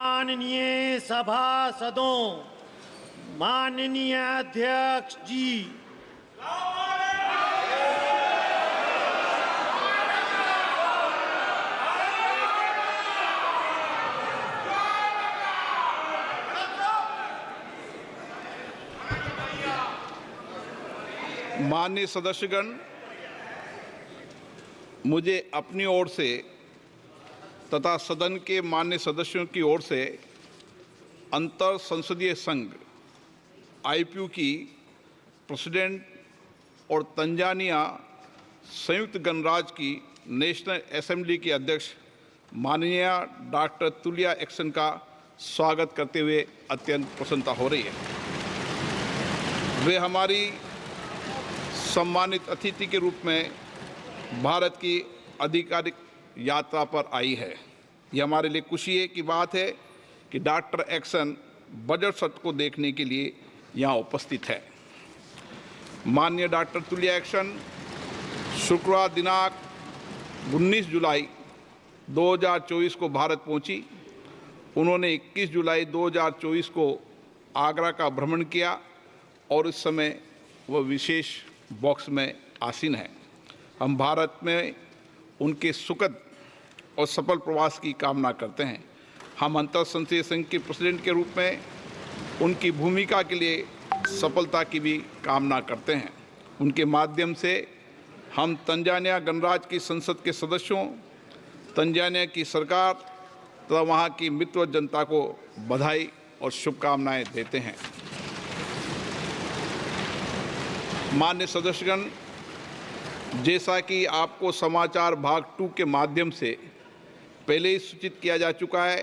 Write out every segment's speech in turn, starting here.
माननीय सभासदों, माननीय अध्यक्ष जी, माननीय सदस्यगण, मुझे अपनी ओर से तथा सदन के माननीय सदस्यों की ओर से अंतर संसदीय संघ आईपीयू की प्रेसिडेंट और तंजानिया संयुक्त गणराज्य की नेशनल असेंबली की अध्यक्ष माननीय डॉक्टर तुलिया एक्सन का स्वागत करते हुए अत्यंत प्रसन्नता हो रही है। वे हमारी सम्मानित अतिथि के रूप में भारत की आधिकारिक यात्रा पर आई है। यह हमारे लिए खुशी की बात है कि डॉक्टर एक्सन बजट सत्र को देखने के लिए यहाँ उपस्थित है। माननीय डॉक्टर तुलिया एक्सन शुक्रवार दिनांक 19 जुलाई 2024 को भारत पहुंची। उन्होंने 21 जुलाई 2024 को आगरा का भ्रमण किया और इस समय वह विशेष बॉक्स में आसीन है। हम भारत में उनके सुखद और सफल प्रवास की कामना करते हैं। हम अंतर संसदीय संघ के प्रेसिडेंट के रूप में उनकी भूमिका के लिए सफलता की भी कामना करते हैं। उनके माध्यम से हम तंजानिया गणराज्य की संसद के सदस्यों, तंजानिया की सरकार तथा वहाँ की मित्र जनता को बधाई और शुभकामनाएं देते हैं। माननीय सदस्यगण, जैसा कि आपको समाचार भाग 2 के माध्यम से पहले ही सूचित किया जा चुका है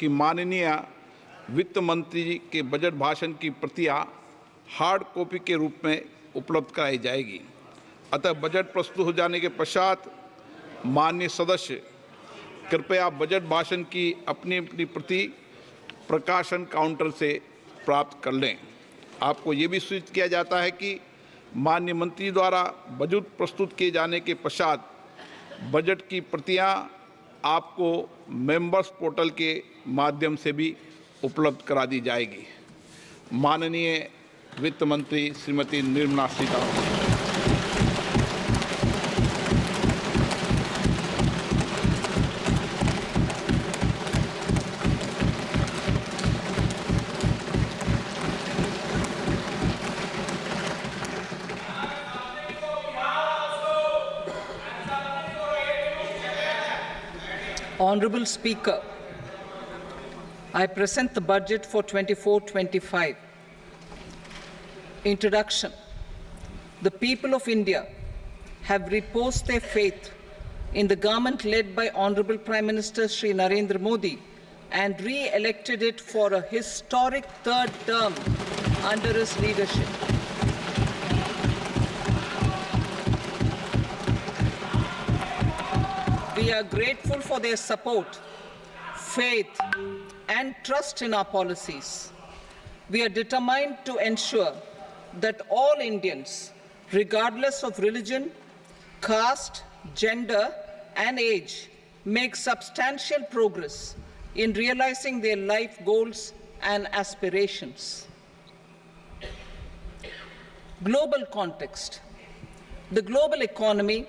कि माननीय वित्त मंत्री जी के बजट भाषण की प्रतियां हार्ड कॉपी के रूप में उपलब्ध कराई जाएगी। अतः बजट प्रस्तुत हो जाने के पश्चात माननीय सदस्य कृपया बजट भाषण की अपनी अपनी प्रति प्रकाशन काउंटर से प्राप्त कर लें। आपको ये भी सूचित किया जाता है कि माननीय मंत्री द्वारा बजट प्रस्तुत किए जाने के पश्चात बजट की प्रतियां आपको मेंबर्स पोर्टल के माध्यम से भी उपलब्ध करा दी जाएगी। माननीय वित्त मंत्री Shrimati Nirmala Sitharaman. Honorable Speaker, I present the budget for 24-25. Introduction. The people of India have reposed their faith in the government led by Honorable Prime Minister Shri Narendra Modi and re-elected it for a historic third term under his leadership. We are grateful for their support, faith, and trust in our policies. We are determined to ensure that all Indians, regardless of religion, caste, gender, and age, make substantial progress in realizing their life goals and aspirations. Global context. The global economy,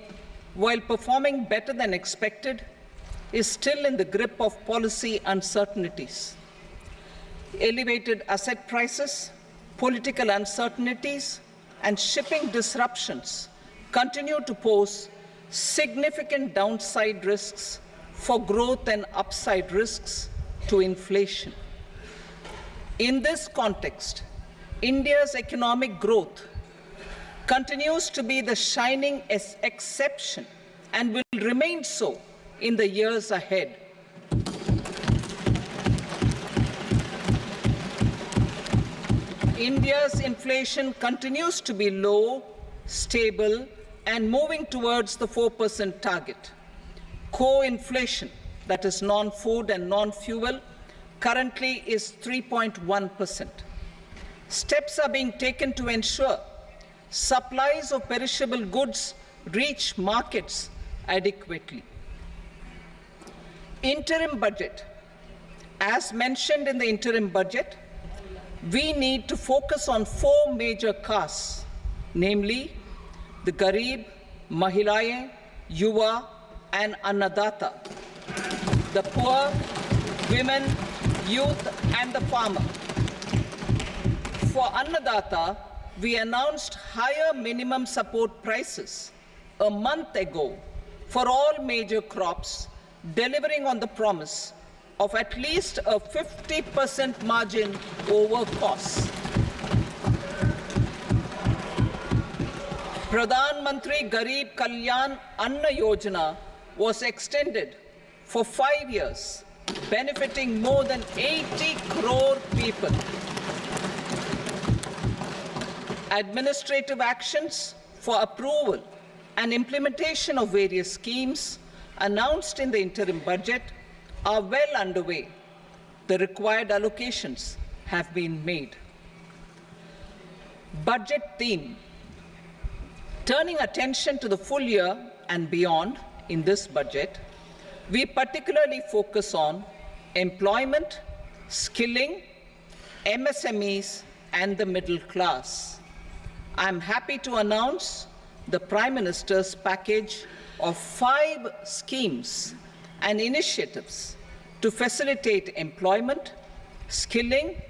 while performing better than expected, is still in the grip of policy uncertainties. Elevated asset prices, political uncertainties, and shipping disruptions continue to pose significant downside risks for growth and upside risks to inflation. In this context, India's economic growth continues to be the shining exception and will remain so in the years ahead. India's inflation continues to be low, stable, and moving towards the 4% target. Core inflation, that is non-food and non-fuel, currently is 3.1%. Steps are being taken to ensure supplies of perishable goods reach markets adequately. Interim budget As mentioned in the interim budget, we need to focus on 4 major castes, namely the Garib, Mahilaye, Yuva, and Annadata, the poor, women, youth, and the farmer. For Annadata, we announced higher minimum support prices a month ago for all major crops, delivering on the promise of at least a 50% margin over costs. Pradhan Mantri Garib Kalyan Anna Yojana was extended for 5 years, benefiting more than 80 crore people. Administrative actions for approval and implementation of various schemes announced in the interim budget are well underway. The required allocations have been made. Budget theme. Turning attention to the full year and beyond in this budget, we particularly focus on employment, skilling, MSMEs, and the middle class. I'm happy to announce the Prime Minister's package of 5 schemes and initiatives to facilitate employment, skilling,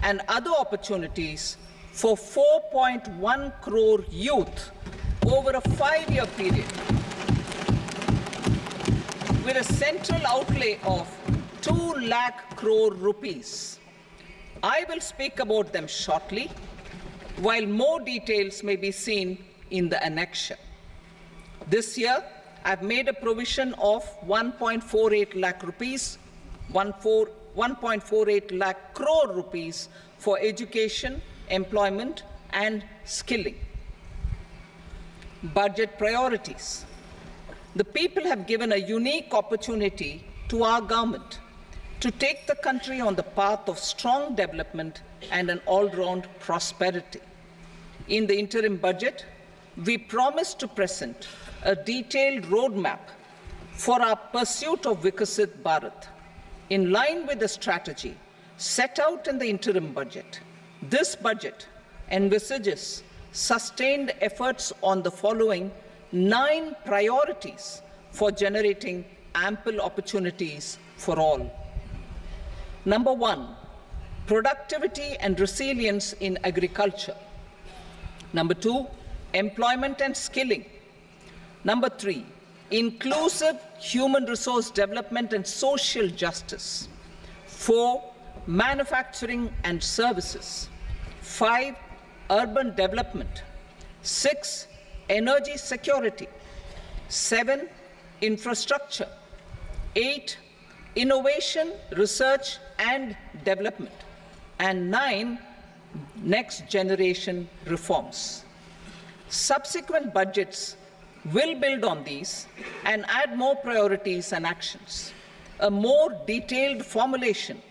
and other opportunities for 4.1 crore youth over a 5-year period, with a central outlay of 2 lakh crore rupees. I will speak about them shortly, while more details may be seen in the annexure. This year, I've made a provision of 1.48 lakh rupees, 1.48 lakh crore rupees for education, employment, and skilling. Budget priorities. The people have given a unique opportunity to our government to take the country on the path of strong development and an all-round prosperity. In the interim budget, we promise to present a detailed roadmap for our pursuit of Vikasit Bharat. In line with the strategy set out in the interim budget, this budget envisages sustained efforts on the following 9 priorities for generating ample opportunities for all. Number 1, productivity and resilience in agriculture. Number 2, employment and skilling. Number 3, inclusive human resource development and social justice. 4, manufacturing and services. 5, urban development. 6, energy security. 7, infrastructure. 8, innovation, research and development. And 9, next generation reforms. Subsequent budgets will build on these and add more priorities and actions. A more detailed formulation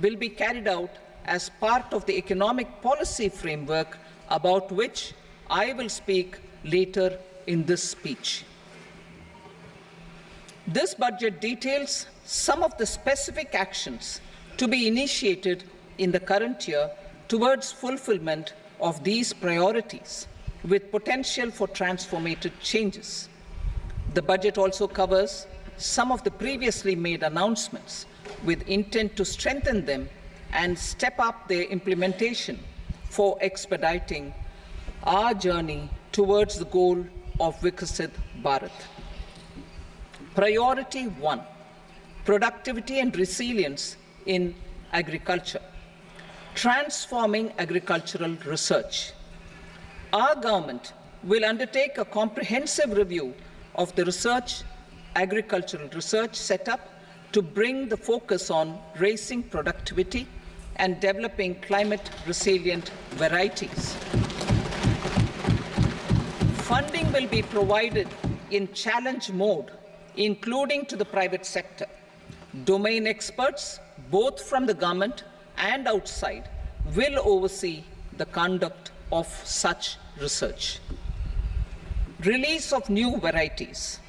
will be carried out as part of the economic policy framework, about which I will speak later in this speech. This budget details some of the specific actions to be initiated in the current year towards fulfillment of these priorities, with potential for transformative changes. The budget also covers some of the previously made announcements, with intent to strengthen them and step up their implementation for expediting our journey towards the goal of Vikasit Bharat. Priority 1, productivity and resilience in agriculture. Transforming agricultural research. Our government will undertake a comprehensive review of the agricultural research setup to bring the focus on raising productivity and developing climate-resilient varieties. Funding will be provided in challenge mode, including to the private sector. Domain experts, both from the government and outside, will oversee the conduct of such research. Release of new varieties.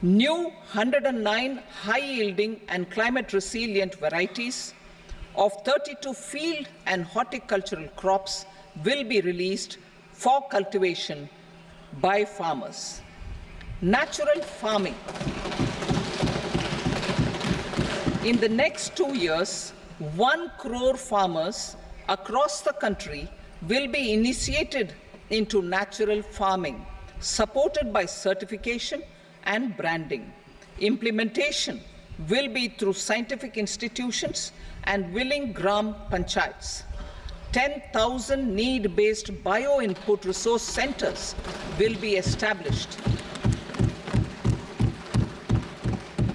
New 109 high-yielding and climate-resilient varieties of 32 field and horticultural crops will be released for cultivation by farmers. Natural farming. In the next 2 years, 1 crore farmers across the country will be initiated into natural farming, supported by certification and branding. Implementation will be through scientific institutions and willing gram panchayats. 10,000 need-based bio-input resource centers will be established.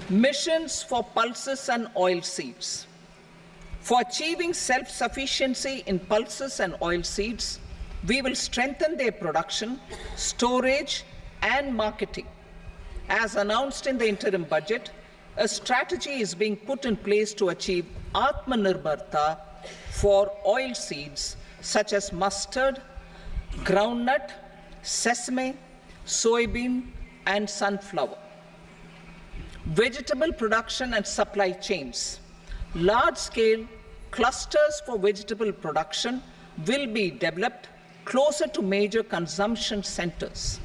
Missions for pulses and oilseeds. For achieving self-sufficiency in pulses and oilseeds, we will strengthen their production, storage, and marketing. As announced in the interim budget, a strategy is being put in place to achieve Atmanirbharta for oilseeds such as mustard, groundnut, sesame, soybean, and sunflower. Vegetable production and supply chains. Large-scale clusters for vegetable production will be developed closer to major consumption centers.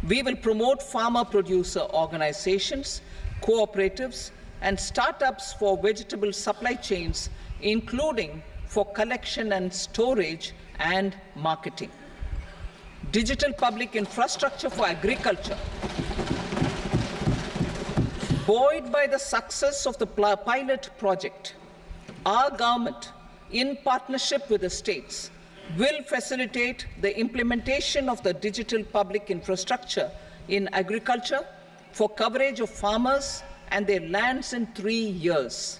We will promote farmer-producer organizations, cooperatives, and startups for vegetable supply chains, including for collection and storage and marketing. Digital public infrastructure for agriculture. Buoyed by the success of the pilot project, our government, in partnership with the states, will facilitate the implementation of the digital public infrastructure in agriculture for coverage of farmers and their lands in 3 years.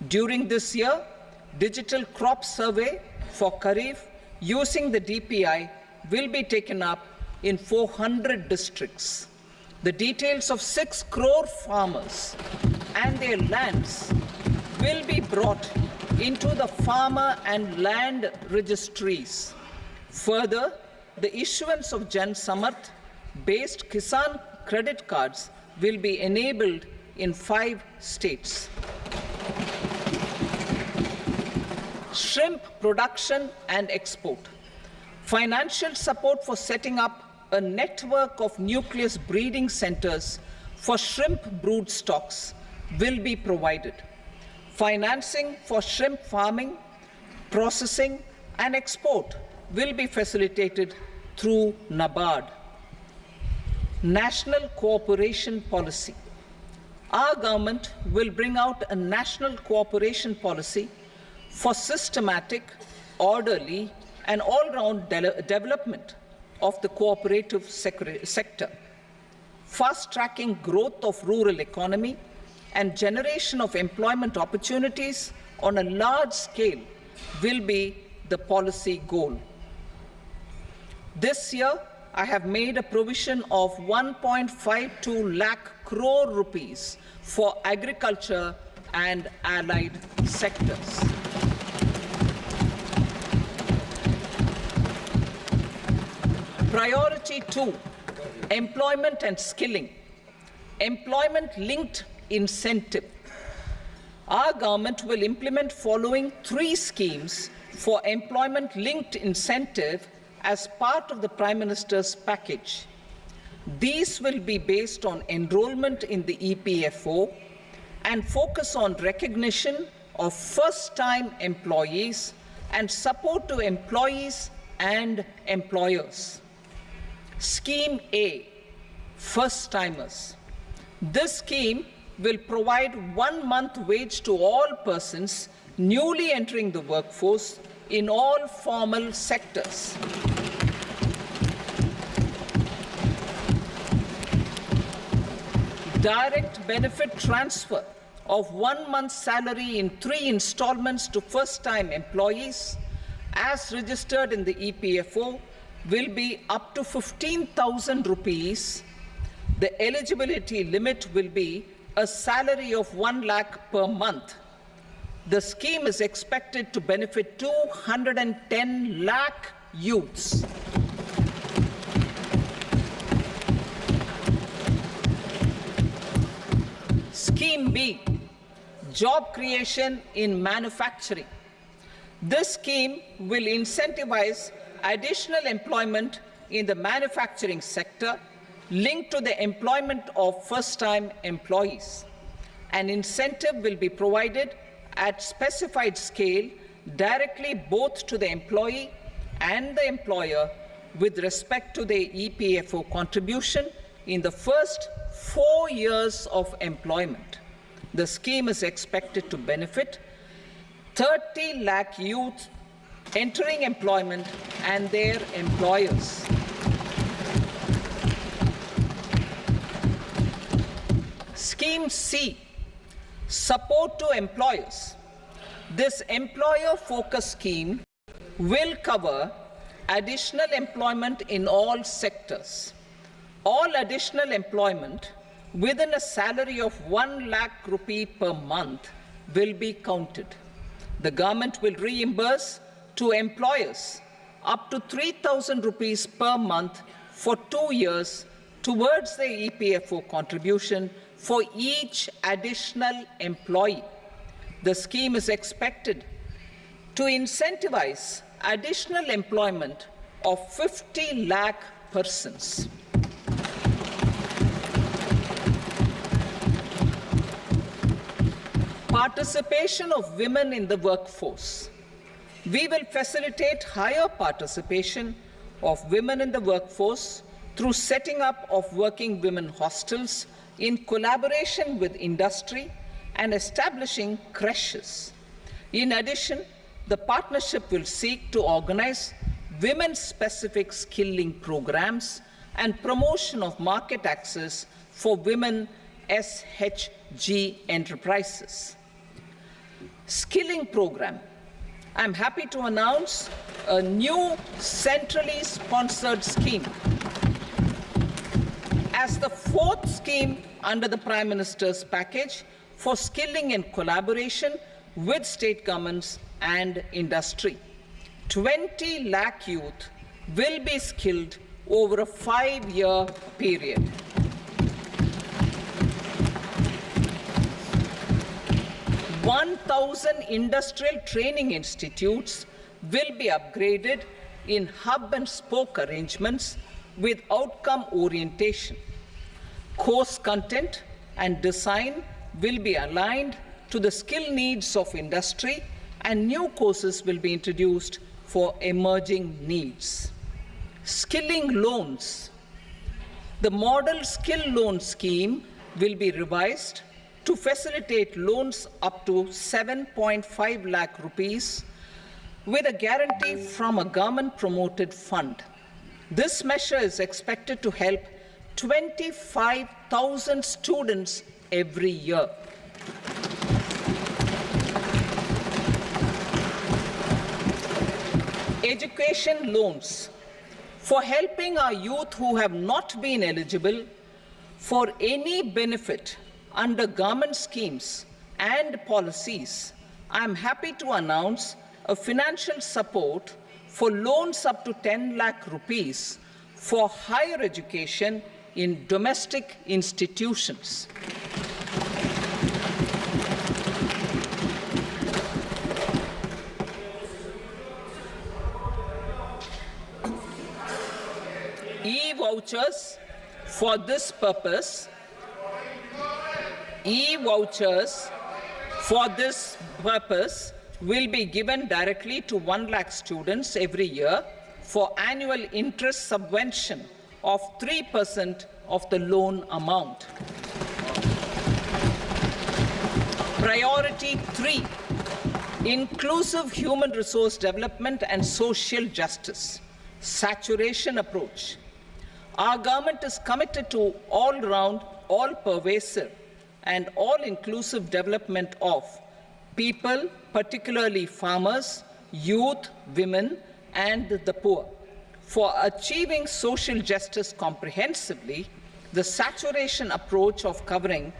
During this year, digital crop survey for Kharif using the DPI will be taken up in 400 districts. The details of 6 crore farmers and their lands will be brought into the farmer and land registries. Further, the issuance of Jan Samarth based Kisan credit cards will be enabled in 5 states. Shrimp production and export. Financial support for setting up a network of nucleus breeding centers for shrimp brood stocks will be provided. Financing for shrimp farming, processing, and export will be facilitated through NABARD. National cooperation policy. Our government will bring out a national cooperation policy for systematic, orderly, and all-round development of the cooperative sector, fast-tracking growth of rural economy and generation of employment opportunities on a large scale will be the policy goal. This year, I have made a provision of 1.52 lakh crore rupees for agriculture and allied sectors. Priority 2, employment and skilling. Employment-linked incentive. Our government will implement following 3 schemes for employment-linked incentive as part of the Prime Minister's package. These will be based on enrollment in the EPFO and focus on recognition of first-time employees and support to employees and employers. Scheme A, first-timers. This scheme will provide 1 month wage to all persons newly entering the workforce in all formal sectors. Direct benefit transfer of 1 month's salary in 3 installments to first-time employees as registered in the EPFO will be up to 15,000 rupees. The eligibility limit will be a salary of 1 lakh per month. The scheme is expected to benefit 210 lakh youths. Scheme B, job creation in manufacturing. This scheme will incentivize additional employment in the manufacturing sector linked to the employment of first-time employees. An incentive will be provided at specified scale directly both to the employee and the employer with respect to the EPFO contribution in the first 4 years of employment. The scheme is expected to benefit 30 lakh youth entering employment and their employers. Scheme C, support to employers. This employer-focused scheme will cover additional employment in all sectors. All additional employment within a salary of 1 lakh rupee per month will be counted. The government will reimburse to employers up to 3,000 rupees per month for 2 years towards the EPFO contribution for each additional employee. The scheme is expected to incentivize additional employment of 50 lakh persons. Participation of women in the workforce. We will facilitate higher participation of women in the workforce through setting up of working women hostels in collaboration with industry and establishing creches. In addition, the partnership will seek to organize women-specific skilling programs and promotion of market access for women SHG enterprises. Skilling program. I'm happy to announce a new centrally sponsored scheme as the fourth scheme under the Prime Minister's package for skilling in collaboration with state governments and industry. 20 lakh youth will be skilled over a 5-year period. (1,000 industrial training institutes will be upgraded in hub and spoke arrangements with outcome orientation. Course content and design will be aligned to the skill needs of industry, and new courses will be introduced for emerging needs. Skilling loans. The model skill loan scheme will be revised to facilitate loans up to 7.5 lakh rupees with a guarantee from a government-promoted fund. This measure is expected to help 25,000 students every year. Education loans. For helping our youth who have not been eligible for any benefit under government schemes and policies, I am happy to announce a financial support for loans up to 10 lakh rupees for higher education in domestic institutions. E-vouchers for this purpose. E-vouchers for this purpose will be given directly to 1 lakh students every year for annual interest subvention of 3% of the loan amount. Priority 3, inclusive human resource development and social justice, saturation approach. Our government is committed to all-round, all-pervasive and all-inclusive development of people, particularly farmers, youth, women, and the poor. For achieving social justice comprehensively, the saturation approach of covering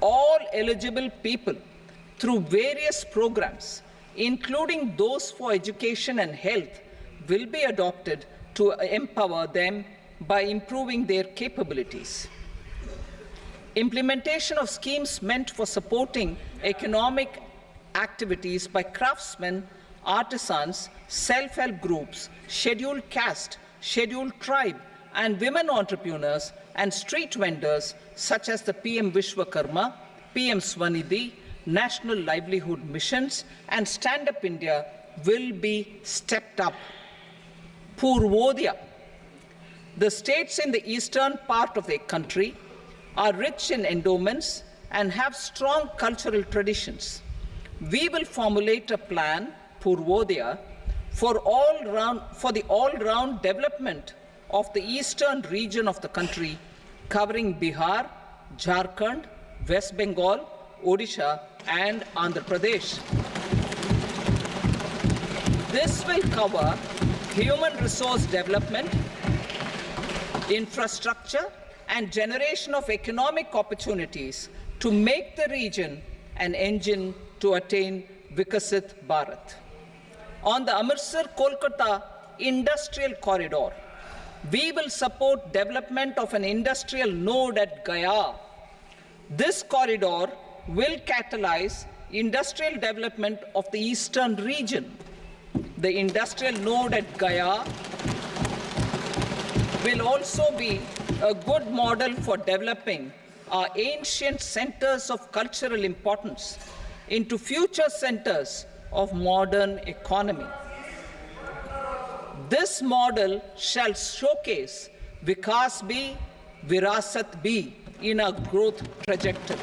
all eligible people through various programs, including those for education and health, will be adopted to empower them by improving their capabilities. Implementation of schemes meant for supporting economic activities by craftsmen, artisans, self-help groups, scheduled caste, scheduled tribe, and women entrepreneurs and street vendors such as the PM Vishwakarma, PM Swanidhi, National Livelihood Missions, and Stand Up India will be stepped up. Purvodaya. The states in the eastern part of the country are rich in endowments and have strong cultural traditions. We will formulate a plan, Purvodaya, for the all-round development of the eastern region of the country, covering Bihar, Jharkhand, West Bengal, Odisha, and Andhra Pradesh. This will cover human resource development, infrastructure, and generation of economic opportunities to make the region an engine to attain Vikasit Bharat. On the Amritsar-Kolkata Industrial Corridor, we will support development of an industrial node at Gaya. This corridor will catalyze industrial development of the eastern region. The industrial node at Gaya will also be a good model for developing our ancient centers of cultural importance into future centers of modern economy. This model shall showcase Vikas B, Virasat B in our growth trajectory.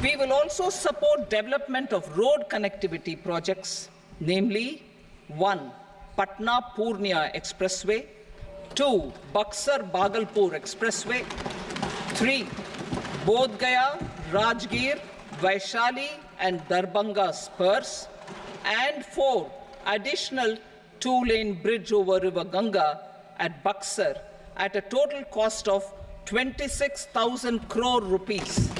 We will also support development of road connectivity projects, namely 1. Patna-Purnia Expressway, 2. Buxar-Bhagalpur Expressway, 3. Bodh Gaya, Rajgir, Vaishali and Darbhanga spurs, and 4. Additional 2-lane bridge over River Ganga at Buxar at a total cost of 26,000 crore rupees.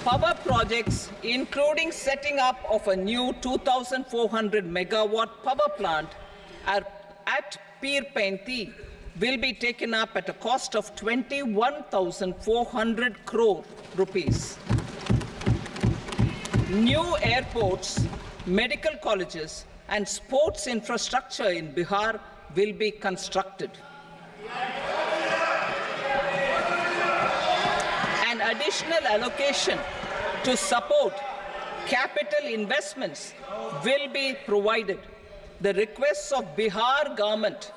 Power projects, including setting up of a new 2,400 megawatt power plant at Pir Painti, will be taken up at a cost of 21,400 crore rupees. New airports, medical colleges, and sports infrastructure in Bihar will be constructed. An additional allocation to support capital investments will be provided. The requests of Bihar government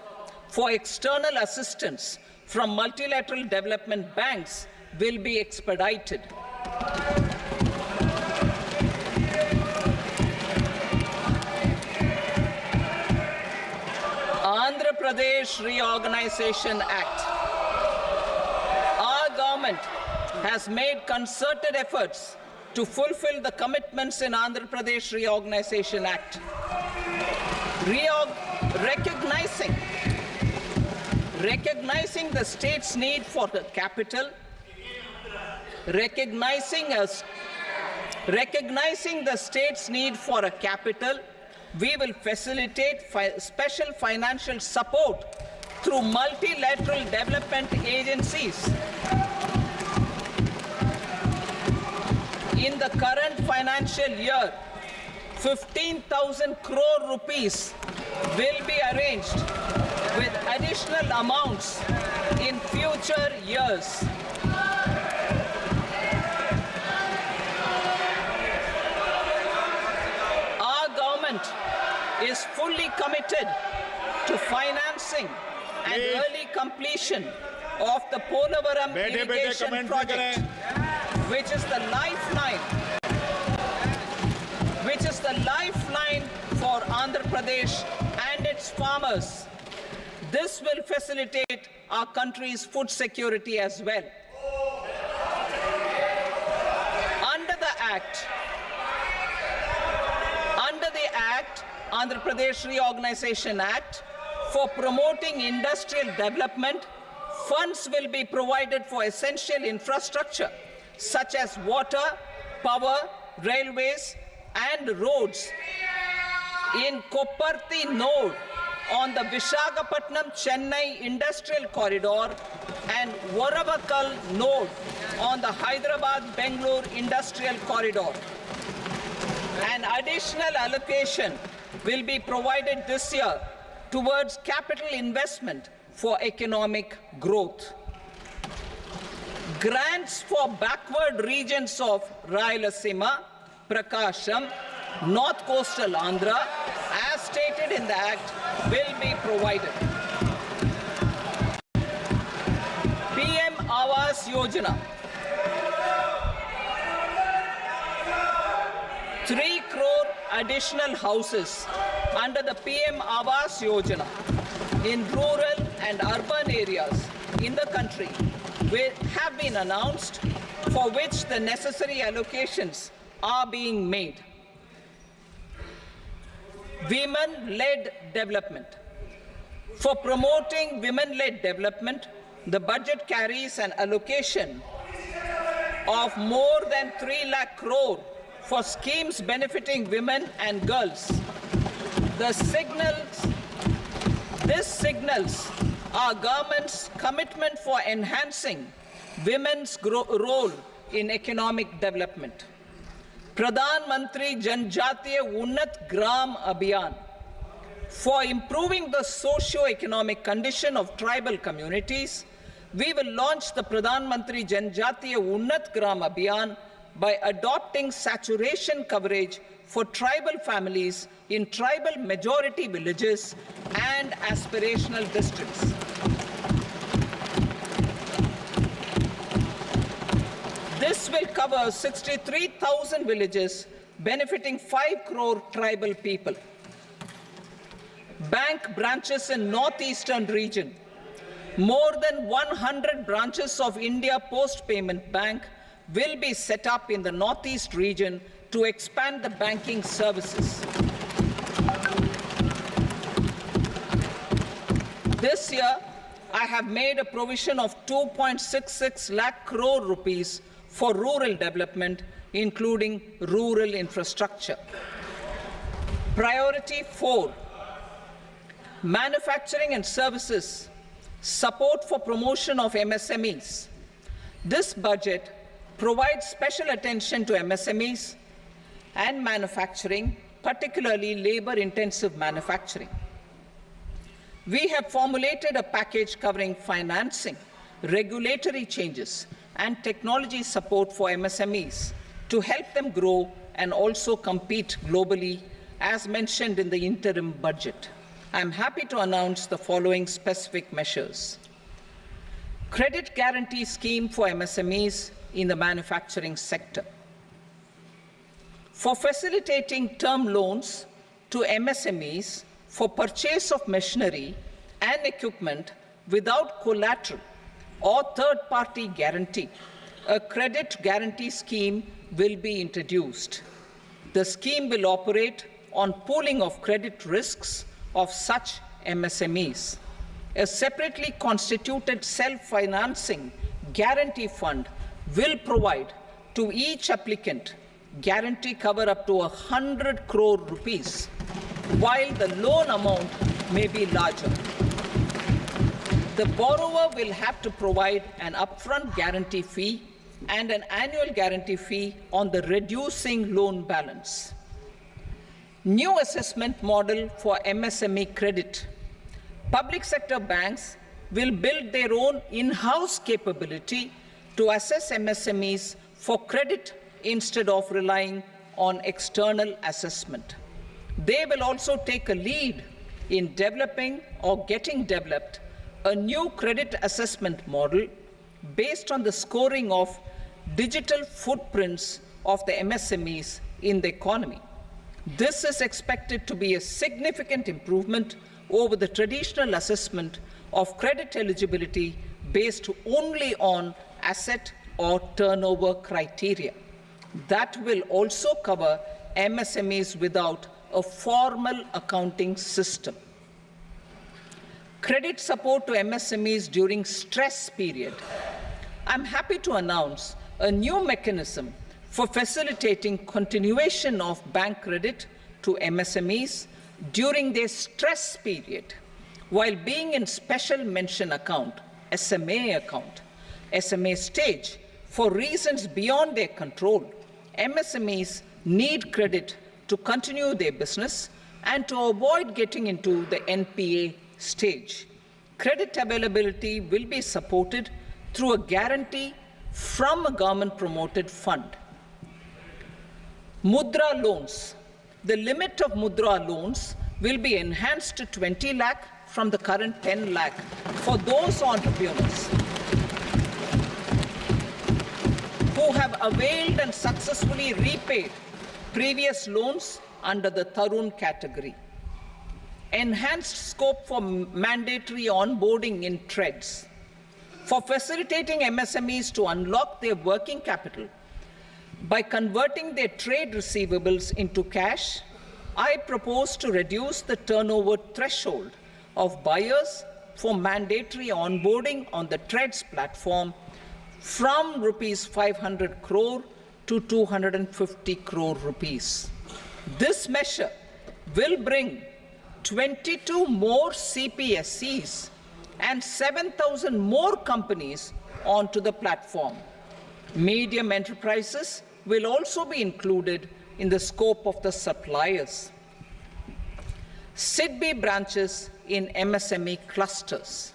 for external assistance from multilateral development banks will be expedited. Andhra Pradesh Reorganization Act. Our government has made concerted efforts to fulfill the commitments in Andhra Pradesh Reorganization Act. Recognizing the state's need for the capital, recognizing the state's need for a capital, we will facilitate special financial support through multilateral development agencies. In the current financial year, 15,000 crore rupees will be arranged with additional amounts in future years. Our government is fully committed to financing and early completion of the Polavaram irrigation project, which is the lifeline for Andhra Pradesh and its farmers. This will facilitate our country's food security as well. Under the Andhra Pradesh Reorganization Act, for promoting industrial development, funds will be provided for essential infrastructure such as water, power, railways, and roads. in Kopparthi node on the Visakhapatnam-Chennai industrial corridor and Varavakal node on the Hyderabad-Bangalore industrial corridor. An additional allocation will be provided this year towards capital investment for economic growth. Grants for backward regions of Rayalaseema, Prakasham, North Coastal Andhra, as stated in the Act, will be provided. PM Awas Yojana. 3 crore additional houses under the PM Awas Yojana in rural and urban areas in the country have been announced, for which the necessary allocations are being made. Women-led development. For promoting women-led development, the budget carries an allocation of more than 3 lakh crore for schemes benefiting women and girls. This signals our government's commitment for enhancing women's role in economic development. Pradhan Mantri Janjatiya Unnat Gram Abhiyan. For improving the socio-economic condition of tribal communities, we will launch the Pradhan Mantri Janjatiya Unnat Gram Abhiyan by adopting saturation coverage for tribal families in tribal majority villages and aspirational districts. This will cover 63,000 villages, benefiting 5 crore tribal people. Bank branches in northeastern region. More than 100 branches of India Post Payment Bank will be set up in the northeast region to expand the banking services. This year, I have made a provision of 2.66 lakh crore rupees for rural development, including rural infrastructure. Priority 4, manufacturing and services, support for promotion of MSMEs. This budget provides special attention to MSMEs and manufacturing, particularly labor-intensive manufacturing. We have formulated a package covering financing, regulatory changes, and technology support for MSMEs to help them grow and also compete globally, as mentioned in the interim budget. I am happy to announce the following specific measures. Credit guarantee scheme for MSMEs in the manufacturing sector. For facilitating term loans to MSMEs for purchase of machinery and equipment without collateral or third-party guarantee, a credit guarantee scheme will be introduced. The scheme will operate on pooling of credit risks of such MSMEs. A separately constituted self-financing guarantee fund will provide to each applicant guarantee cover up to 100 crore rupees, while the loan amount may be larger. The borrower will have to provide an upfront guarantee fee and an annual guarantee fee on the reducing loan balance. New assessment model for MSME credit. Public sector banks will build their own in-house capability to assess MSMEs for credit instead of relying on external assessment. They will also take a lead in developing or getting developed a new credit assessment model based on the scoring of digital footprints of the MSMEs in the economy. This is expected to be a significant improvement over the traditional assessment of credit eligibility based only on asset or turnover criteria. That will also cover MSMEs without a formal accounting system. Credit support to MSMEs during stress period. I'm happy to announce a new mechanism for facilitating continuation of bank credit to MSMEs during their stress period, while being in special mention account, SMA stage, for reasons beyond their control, MSMEs need credit to continue their business and to avoid getting into the NPA stage. Credit availability will be supported through a guarantee from a government-promoted fund. Mudra loans. The limit of Mudra loans will be enhanced to 20 lakh from the current 10 lakh for those entrepreneurs who have availed and successfully repaid previous loans under the Tarun category. Enhanced scope for mandatory onboarding in TREDS. For facilitating MSMEs to unlock their working capital by converting their trade receivables into cash, I propose to reduce the turnover threshold of buyers for mandatory onboarding on the TREDS platform from rupees 500 crore to 250 crore rupees. This measure will bring 22 more CPSCs and 7,000 more companies onto the platform. Medium enterprises will also be included in the scope of the suppliers. SIDBI branches in MSME clusters.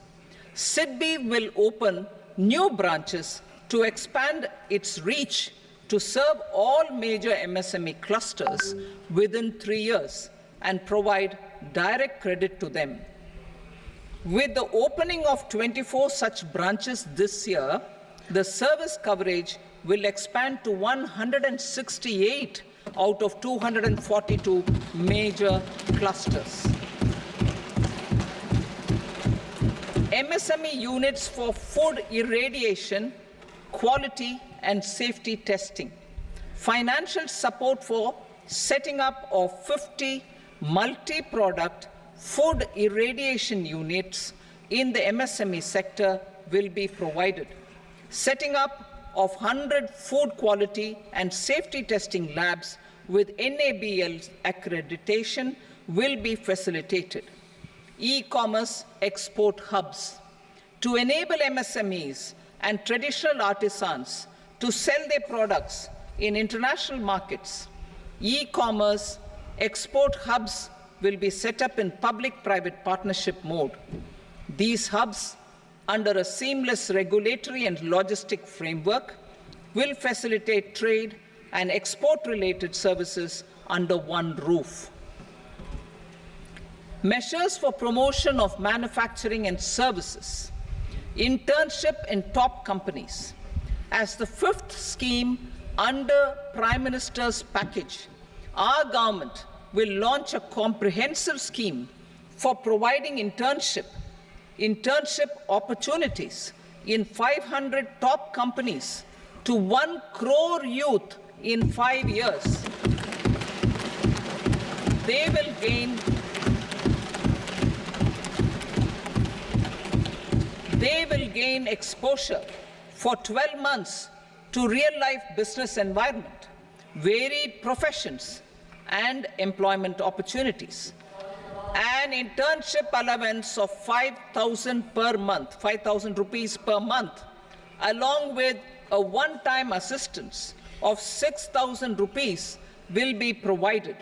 SIDBI will open new branches to expand its reach to serve all major MSME clusters within 3 years and provide direct credit to them. With the opening of 24 such branches this year, the service coverage will expand to 168 out of 242 major clusters. MSME units for food irradiation, quality and safety testing. Financial support for setting up of 50 multi-product food irradiation units in the MSME sector will be provided. Setting up of 100 food quality and safety testing labs with NABL accreditation will be facilitated. E-commerce export hubs. To enable MSMEs and traditional artisans to sell their products in international markets, e-commerce export hubs will be set up in public-private partnership mode. These hubs, under a seamless regulatory and logistic framework, will facilitate trade and export-related services under one roof. Measures for promotion of manufacturing and services. Internship in top companies. As the fifth scheme under Prime Minister's package, our government will launch a comprehensive scheme for providing internship opportunities in 500 top companies to 1 crore youth in 5 years. They will gain exposure for 12 months to real-life business environment, varied professions, and employment opportunities. An internship allowance of 5,000 per month, 5,000 rupees per month, along with a one-time assistance of 6,000 rupees will be provided.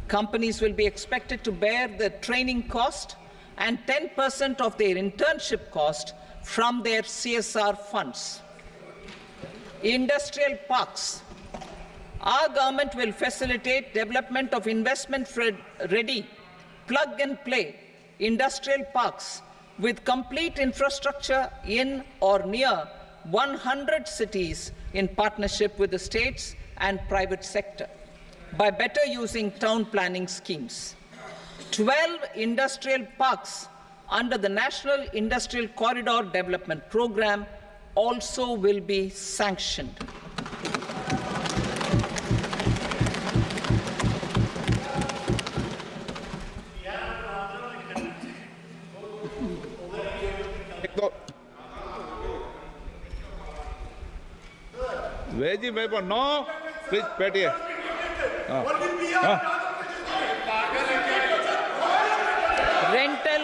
Companies will be expected to bear the training cost and 10% of their internship cost from their CSR funds. Industrial parks. Our government will facilitate development of investment-ready, plug-and-play industrial parks with complete infrastructure in or near 100 cities in partnership with the states and private sector by better using town planning schemes. 12 industrial parks under the National Industrial Corridor Development Program also will be sanctioned. Veggie भाई पर no please बैठिए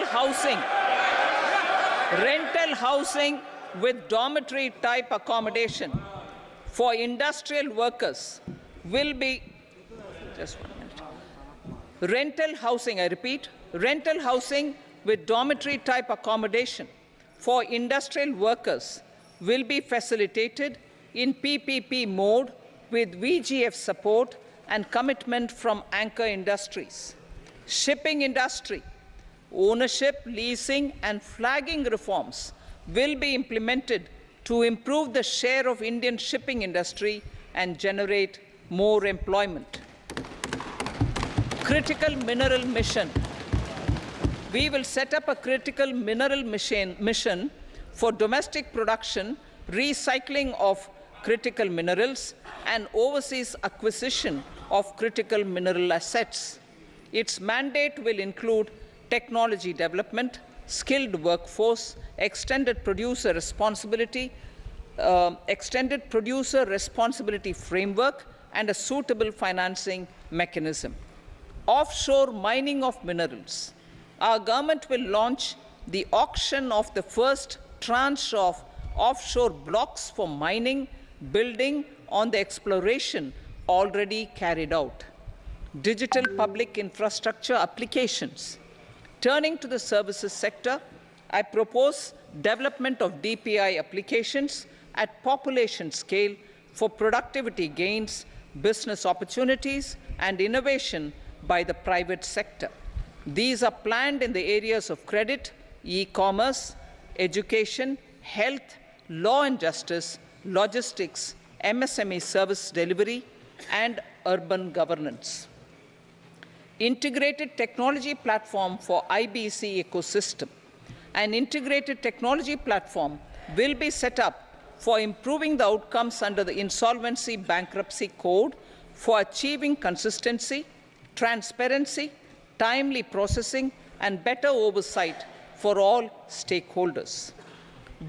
housing with dormitory type accommodation for industrial workers will be, just 1 minute. Rental housing, I repeat, rental housing with dormitory type accommodation for industrial workers will be facilitated in PPP mode with VGF support and commitment from anchor industries. Shipping industry, ownership, leasing and flagging reforms will be implemented to improve the share of Indian shipping industry and generate more employment. Critical mineral mission. We will set up a critical mineral mission for domestic production, recycling of critical minerals, and overseas acquisition of critical mineral assets. Its mandate will include technology development, skilled workforce, extended producer responsibility framework, and a suitable financing mechanism. Offshore mining of minerals. Our government will launch the auction of the first tranche of offshore blocks for mining, building on the exploration already carried out. Digital public infrastructure applications. Turning to the services sector, I propose development of DPI applications at population scale for productivity gains, business opportunities, and innovation by the private sector. These are planned in the areas of credit, e-commerce, education, health, law and justice, logistics, MSME service delivery, and urban governance. Integrated technology platform for IBC ecosystem. An integrated technology platform will be set up for improving the outcomes under the Insolvency Bankruptcy Code for achieving consistency, transparency, timely processing, and better oversight for all stakeholders.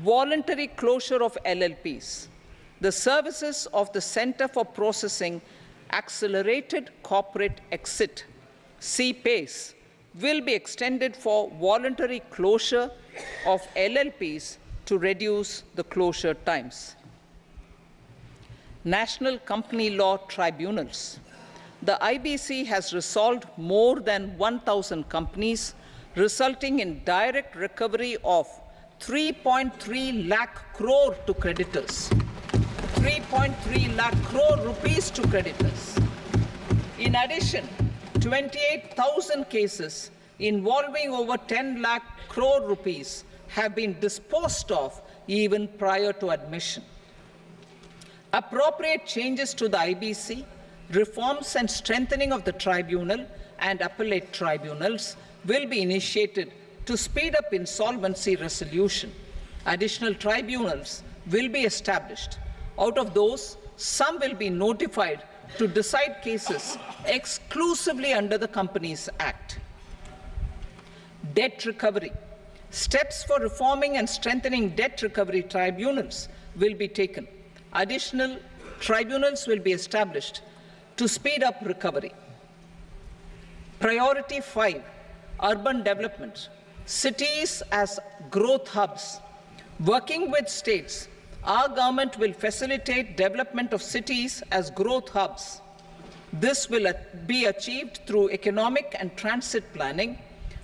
Voluntary closure of LLPs. The services of the Center for Processing Accelerated Corporate Exit, CPACE, will be extended for voluntary closure of LLPs to reduce the closure times. National Company Law Tribunals. The IBC has resolved more than 1,000 companies, resulting in direct recovery of 3.3 lakh crore to creditors. 3.3 lakh crore rupees to creditors. In addition, 28,000 cases involving over 10 lakh crore rupees have been disposed of even prior to admission. Appropriate changes to the IBC, reforms and strengthening of the tribunal and appellate tribunals will be initiated to speed up insolvency resolution. Additional tribunals will be established. Out of those, some will be notified to decide cases exclusively under the Companies Act. Debt recovery. Steps for reforming and strengthening debt recovery tribunals will be taken. Additional tribunals will be established to speed up recovery. Priority 5, urban development. Cities as growth hubs. Working with states, our government will facilitate development of cities as growth hubs. This will be achieved through economic and transit planning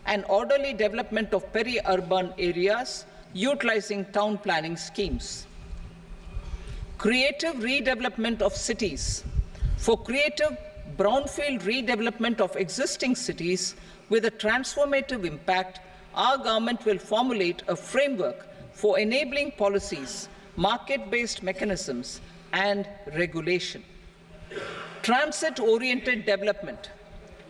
and orderly development of peri-urban areas utilizing town planning schemes. Creative redevelopment of cities. For creative brownfield redevelopment of existing cities with a transformative impact, our government will formulate a framework for enabling policies, market-based mechanisms, and regulation. Transit-oriented development.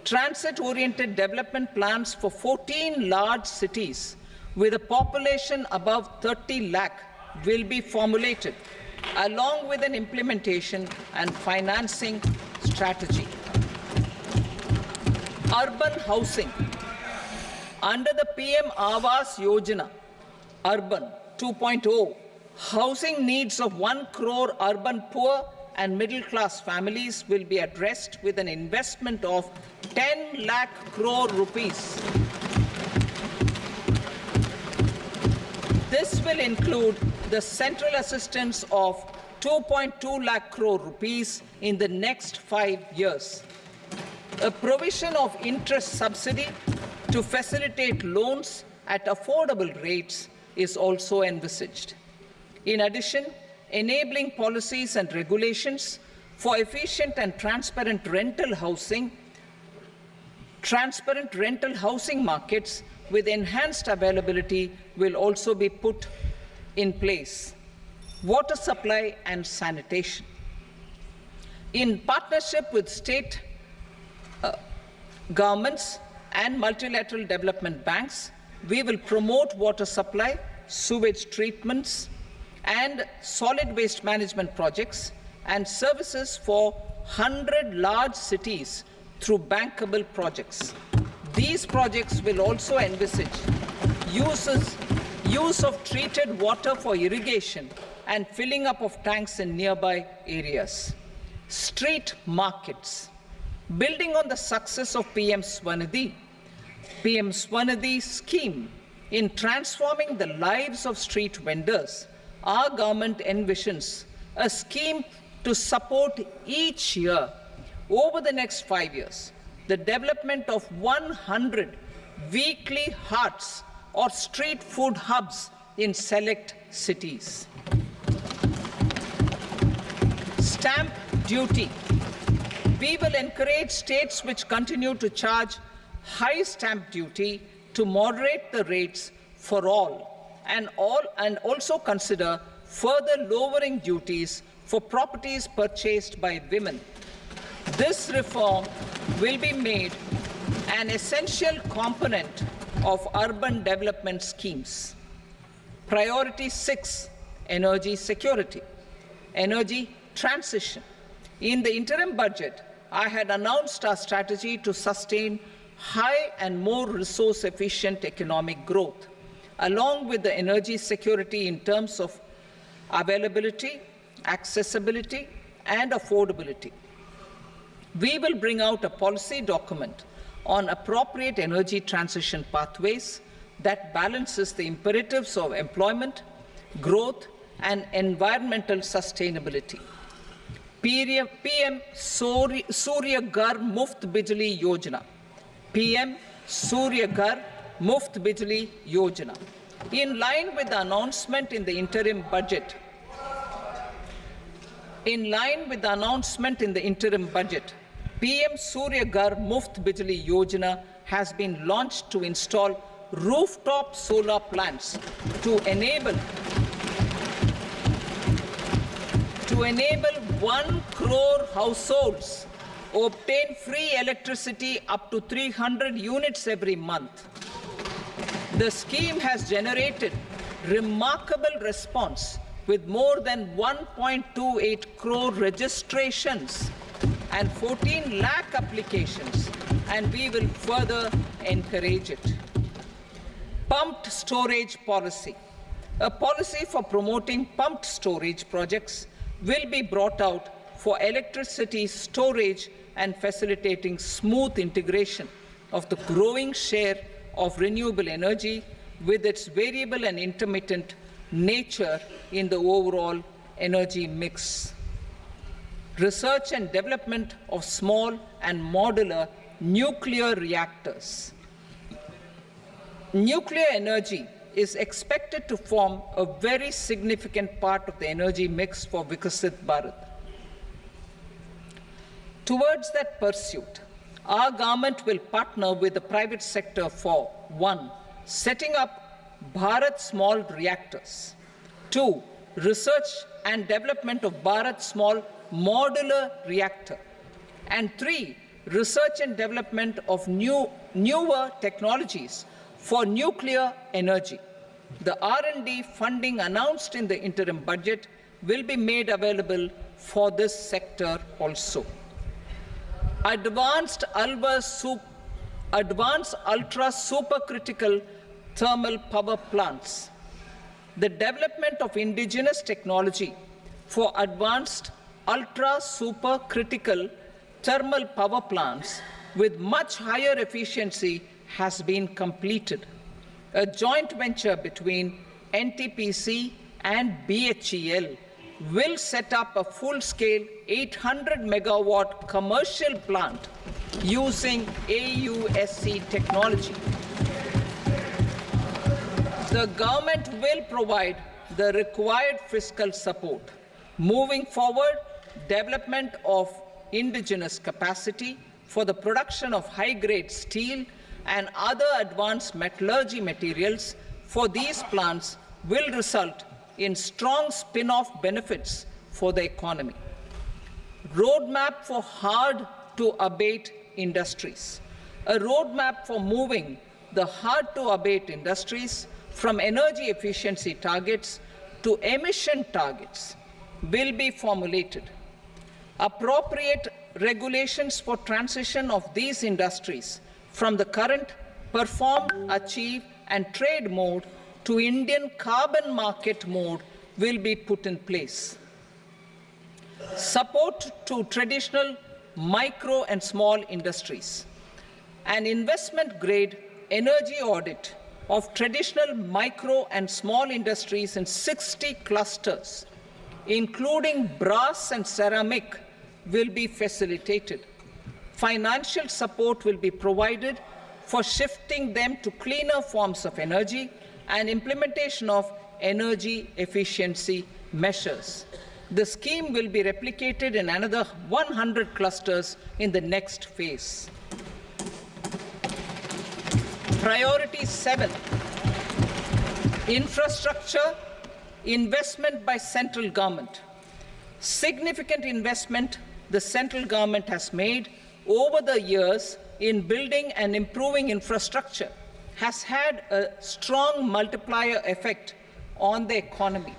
Transit-oriented development plans for 14 large cities with a population above 30 lakh will be formulated, along with an implementation and financing strategy. Urban housing. Under the PM Awas Yojana, Urban 2.0, housing needs of 1 crore urban poor and middle-class families will be addressed with an investment of 10 lakh crore rupees. This will include the central assistance of 2.2 lakh crore rupees in the next 5 years. A provision of interest subsidy to facilitate loans at affordable rates is also envisaged. In addition, enabling policies and regulations for efficient and transparent rental housing markets with enhanced availability will also be put in place. Water supply and sanitation. In partnership with state governments and multilateral development banks, we will promote water supply, sewage treatments, and solid waste management projects and services for 100 large cities through bankable projects. These projects will also envisage use of treated water for irrigation and filling up of tanks in nearby areas. Street markets. Building on the success of PM Swanidhi scheme in transforming the lives of street vendors, our government envisions a scheme to support each year over the next 5 years the development of 100 weekly hearts or street food hubs in select cities. Stamp duty. We will encourage states which continue to charge high stamp duty to moderate the rates for all and also consider further lowering duties for properties purchased by women. This reform will be made an essential component of urban development schemes. Priority 6, energy security, energy transition. In the interim budget, I had announced our strategy to sustain high and more resource-efficient economic growth, along with the energy security in terms of availability, accessibility, and affordability. We will bring out a policy document on appropriate energy transition pathways that balances the imperatives of employment, growth, and environmental sustainability. PM Surya Ghar Muft Bijli Yojana. PM Surya Ghar Muft Bijli Yojana. In line with the announcement in the interim budget, PM Surya Ghar Muft Bijli Yojana has been launched to install rooftop solar plants to enable 1 crore households obtain free electricity up to 300 units every month. The scheme has generated remarkable response with more than 1.28 crore registrations and 14 lakh applications, and we will further encourage it. Pumped storage policy. A policy for promoting pumped storage projects will be brought out for electricity storage and facilitating smooth integration of the growing share of renewable energy with its variable and intermittent nature in the overall energy mix. Research and development of small and modular nuclear reactors. Nuclear energy is expected to form a very significant part of the energy mix for Vikasit Bharat. Towards that pursuit, our government will partner with the private sector for 1. Setting up Bharat Small Reactors, 2. Research and development of Bharat Small Modular Reactor, and 3. Research and development of newer technologies for nuclear energy. The R&D funding announced in the interim budget will be made available for this sector also. Advanced ultra supercritical thermal power plants. The development of indigenous technology for advanced ultra supercritical thermal power plants with much higher efficiency has been completed. A joint venture between NTPC, and BHEL will set up a full-scale 800 megawatt commercial plant using AUSC technology. The government will provide the required fiscal support. Moving forward, development of indigenous capacity for the production of high-grade steel and other advanced metallurgy materials for these plants will result in strong spin-off benefits for the economy. Roadmap for hard-to-abate industries. A roadmap for moving the hard-to-abate industries from energy efficiency targets to emission targets will be formulated. Appropriate regulations for transition of these industries from the current perform, achieve, and trade mode to Indian carbon market mode will be put in place. Support to traditional micro and small industries. An investment-grade energy audit of traditional micro and small industries in 60 clusters, including brass and ceramic, will be facilitated. Financial support will be provided for shifting them to cleaner forms of energy and implementation of energy efficiency measures. The scheme will be replicated in another 100 clusters in the next phase. Priority 7, infrastructure investment by central government. Significant investment the central government has made over the years in building and improving infrastructure has had a strong multiplier effect on the economy.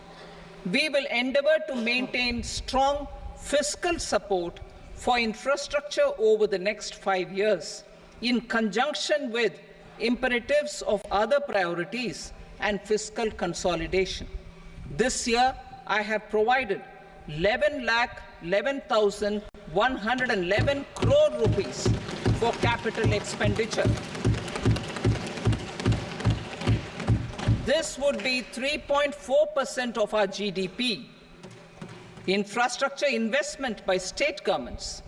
We will endeavor to maintain strong fiscal support for infrastructure over the next 5 years in conjunction with imperatives of other priorities and fiscal consolidation. This year, I have provided 11,11,111 crore rupees for capital expenditure. This would be 3.4% of our GDP. Infrastructure investment by state governments.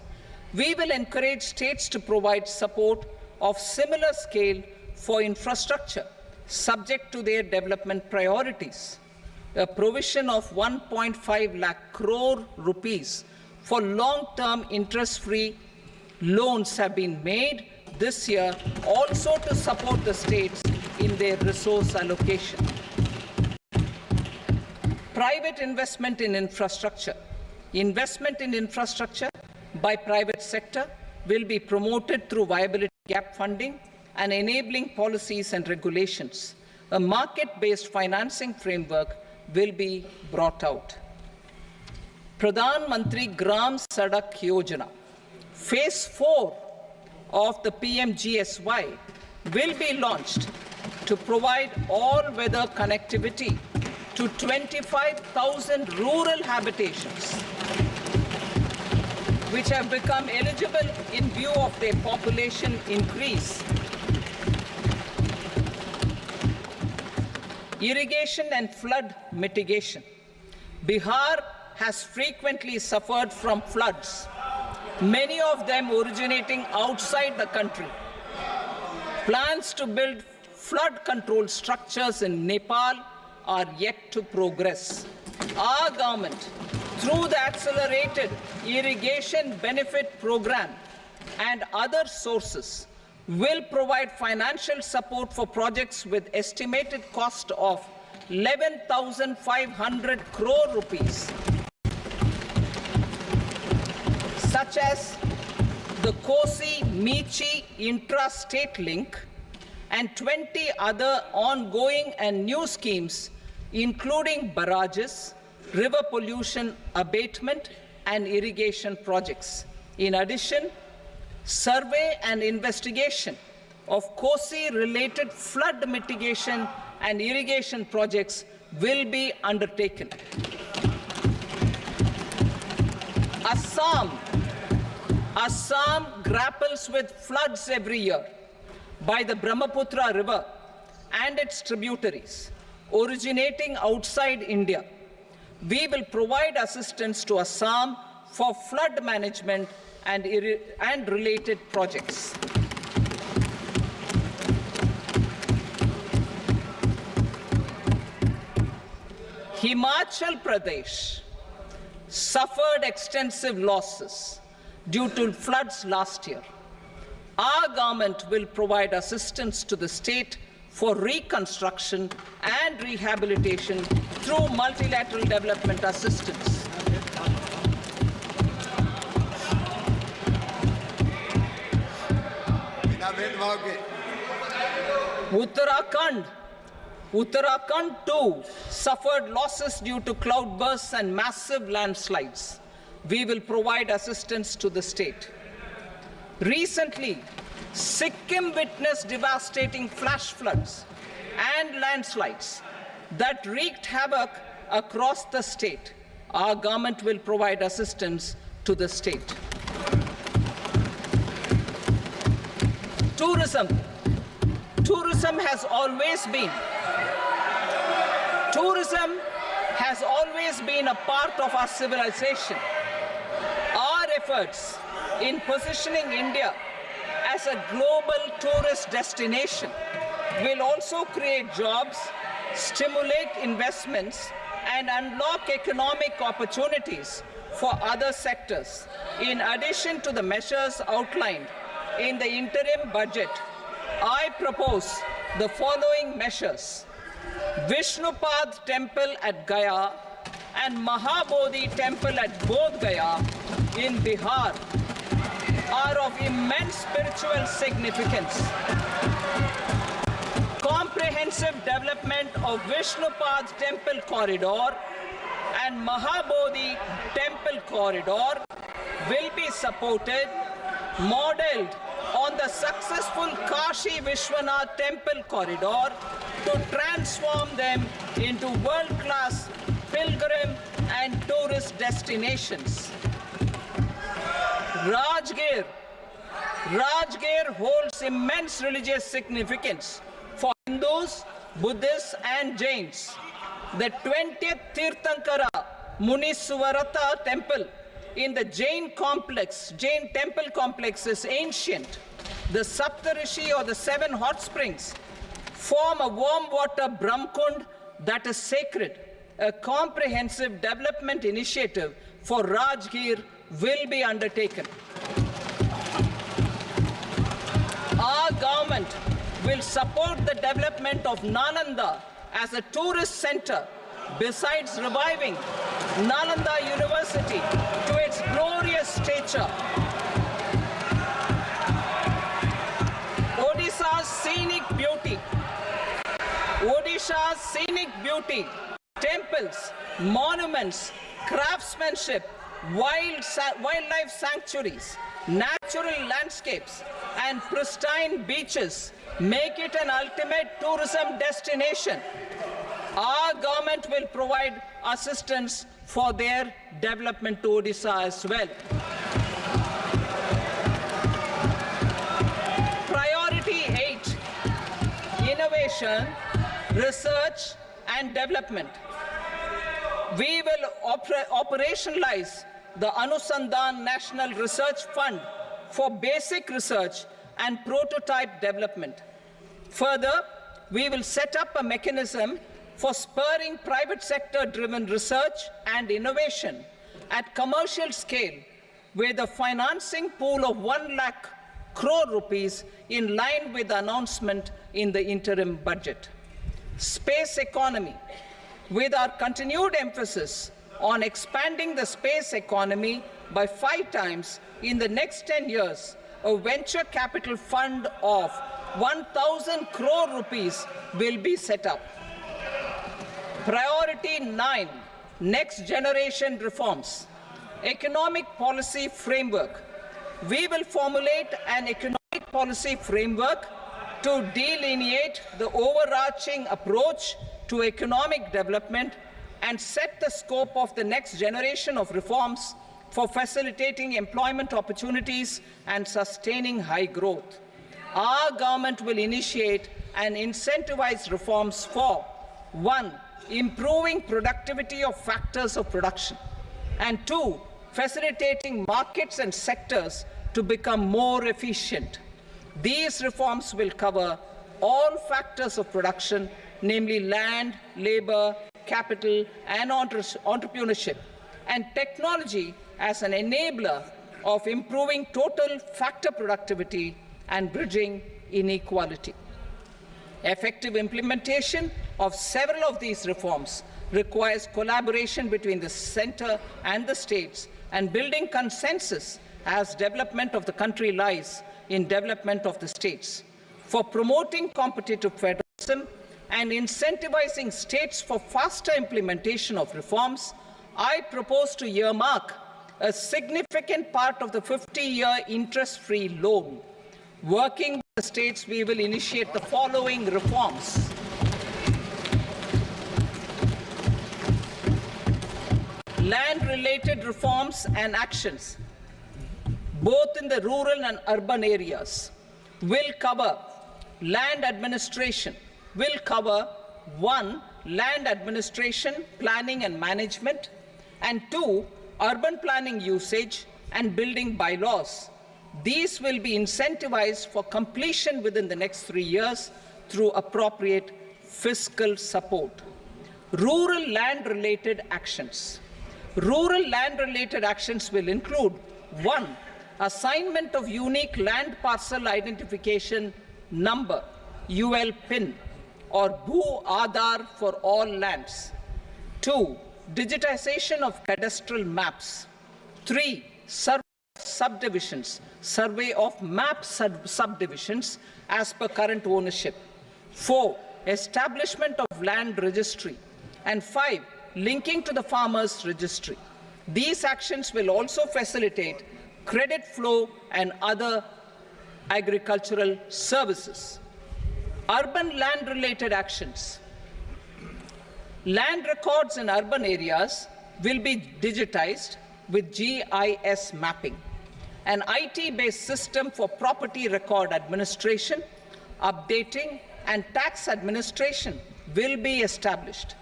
We will encourage states to provide support of similar scale for infrastructure, subject to their development priorities. A provision of 1.5 lakh crore rupees for long-term interest-free loans have been made this year, also to support the states in their resource allocation. Private investment in infrastructure. Investment in infrastructure by private sector will be promoted through viability gap funding and enabling policies and regulations. A market-based financing framework will be brought out. Pradhan Mantri Gram Sadak Yojana, Phase 4 of the PMGSY will be launched to provide all-weather connectivity to 25,000 rural habitations, which have become eligible in view of their population increase. Irrigation and flood mitigation. Bihar has frequently suffered from floods, many of them originating outside the country. Plans to build flood control structures in Nepal are yet to progress. Our government, through the Accelerated Irrigation Benefit Program and other sources, will provide financial support for projects with estimated cost of 11,500 crore rupees, such as the Kosi-Michi intra-state link and 20 other ongoing and new schemes, including barrages, river pollution abatement, and irrigation projects. In addition, survey and investigation of Kosi-related flood mitigation and irrigation projects will be undertaken. Assam grapples with floods every year by the Brahmaputra River and its tributaries. originating outside India. We will provide assistance to Assam for flood management and related projects. Himachal Pradesh suffered extensive losses due to floods last year. Our government will provide assistance to the state for reconstruction and rehabilitation through multilateral development assistance. Uttarakhand too suffered losses due to cloudbursts and massive landslides. We will provide assistance to the state. Recently, Sikkim witnessed devastating flash floods and landslides that wreaked havoc across the state. Our government will provide assistance to the state. Tourism has always been a part of our civilization. Our efforts in positioning India as a global tourist destination will also create jobs, stimulate investments, and unlock economic opportunities for other sectors. In addition to the measures outlined in the interim budget, I propose the following measures. Vishnupad Temple at Gaya and Mahabodhi Temple at Bodh Gaya in Bihar are of immense spiritual significance. Comprehensive development of Vishnupad Temple Corridor and Mahabodhi Temple Corridor will be supported, modeled on the successful Kashi Vishwanath Temple Corridor to transform them into world-class pilgrim and tourist destinations. Rajgir holds immense religious significance for Hindus, Buddhists and Jains. The 20th Tirthankara Muniswarata Temple in the Jain temple complex is ancient. The Saptarishi or the 7 hot springs form a warm water Brahmkund that is sacred. A comprehensive development initiative for Rajgir will be undertaken. Our government will support the development of Nalanda as a tourist center, besides reviving Nalanda University to its glorious stature. Odisha's scenic beauty, temples, monuments, craftsmanship, wildlife sanctuaries, natural landscapes, and pristine beaches make it an ultimate tourism destination. Our government will provide assistance for their development to Odisha as well. Priority 8, innovation, research and development. We will operationalize the Anusandhan National Research Fund for basic research and prototype development. Further, we will set up a mechanism for spurring private sector-driven research and innovation at commercial scale with a financing pool of 1 lakh crore rupees in line with the announcement in the interim budget. Space economy. With our continued emphasis on expanding the space economy by 5 times in the next 10 years, a venture capital fund of 1,000 crore rupees will be set up. Priority 9, next generation reforms. Economic policy framework. We will formulate an economic policy framework to delineate the overarching approach to economic development and set the scope of the next generation of reforms for facilitating employment opportunities and sustaining high growth. Our government will initiate and incentivize reforms for 1. Improving productivity of factors of production, and 2. Facilitating markets and sectors to become more efficient. These reforms will cover all factors of production, namely land, labor, capital, and entrepreneurship, and technology as an enabler of improving total factor productivity and bridging inequality. Effective implementation of several of these reforms requires collaboration between the center and the states, and building consensus as development of the country lies in development of the states. For promoting competitive federalism and incentivizing states for faster implementation of reforms, I propose to earmark a significant part of the 50-year interest-free loan. Working with the states, we will initiate the following reforms. Land-related reforms and actions, both in the rural and urban areas, will cover land administration, will cover 1. Land administration, planning and management, and 2. Urban planning usage and building bylaws. These will be incentivized for completion within the next 3 years through appropriate fiscal support. Rural land-related actions. Rural land-related actions will include 1. Assignment of unique land parcel identification number, UL PIN, or Bhu Aadhaar for all lands. 2. Digitization of cadastral maps. 3. Subdivisions, survey of map subdivisions as per current ownership. 4. Establishment of land registry. And 5. Linking to the farmers registry. These actions will also facilitate credit flow and other agricultural services. Urban land-related actions. Land records in urban areas will be digitized with GIS mapping. An IT-based system for property record administration, updating, and tax administration will be established.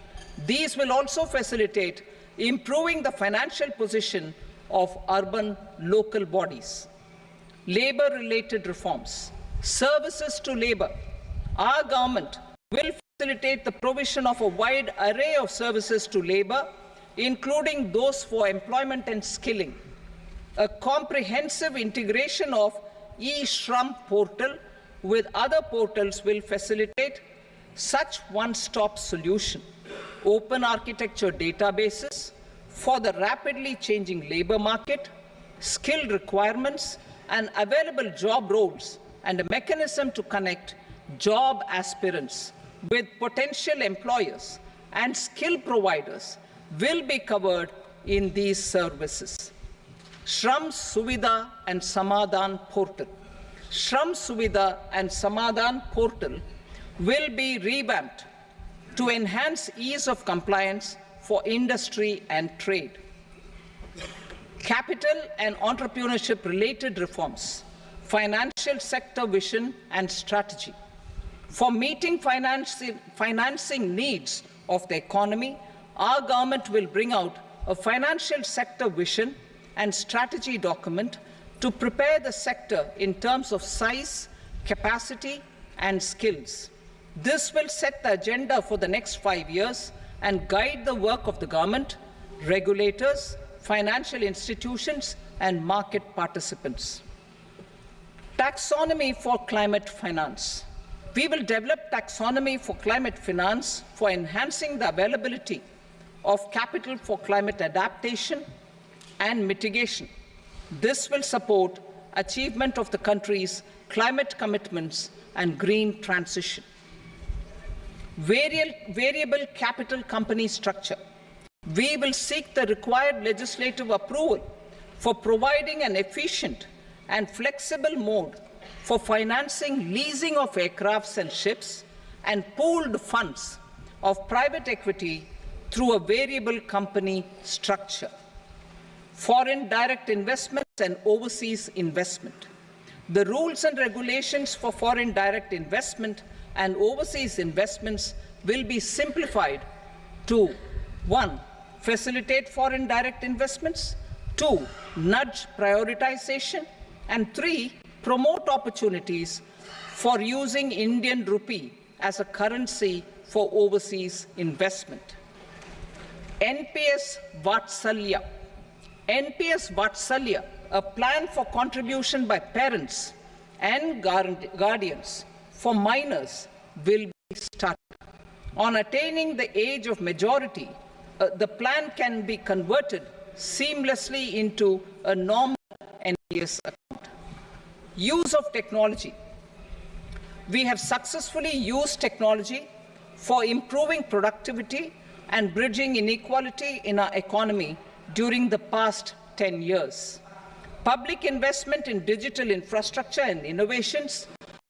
These will also facilitate improving the financial position of urban local bodies. Labor-related reforms. Services to labor. Our government will facilitate the provision of a wide array of services to labor, including those for employment and skilling. A comprehensive integration of e-Shram portal with other portals will facilitate such one-stop solution. Open architecture databases for the rapidly changing labor market, skill requirements, and available job roles, and a mechanism to connect job aspirants with potential employers and skill providers will be covered in these services. Shram Suvidha and Samadhan portal. Shram Suvidha and Samadhan portal will be revamped to enhance ease of compliance for industry and trade. Capital and entrepreneurship related reforms, financial sector vision and strategy. For meeting financing needs of the economy, our government will bring out a financial sector vision and strategy document to prepare the sector in terms of size, capacity, and skills. This will set the agenda for the next 5 years and guide the work of the government, regulators, financial institutions, and market participants. Taxonomy for climate finance. We will develop taxonomy for climate finance for enhancing the availability of capital for climate adaptation and mitigation. This will support achievement of the country's climate commitments and green transition. Variable capital company structure. We will seek the required legislative approval for providing an efficient and flexible mode for financing leasing of aircrafts and ships and pooled funds of private equity through a variable company structure. Foreign direct investments and overseas investment. The rules and regulations for foreign direct investment and overseas investments will be simplified to 1. Facilitate foreign direct investments, 2. Nudge prioritization, and 3. Promote opportunities for using Indian rupee as a currency for overseas investment. NPS Vatsalya. NPS Vatsalya, a plan for contribution by parents and guardians for minors, will be started. On attaining the age of majority, the plan can be converted seamlessly into a normal NPS account. Use of technology. We have successfully used technology for improving productivity and bridging inequality in our economy during the past 10 years. Public investment in digital infrastructure and innovations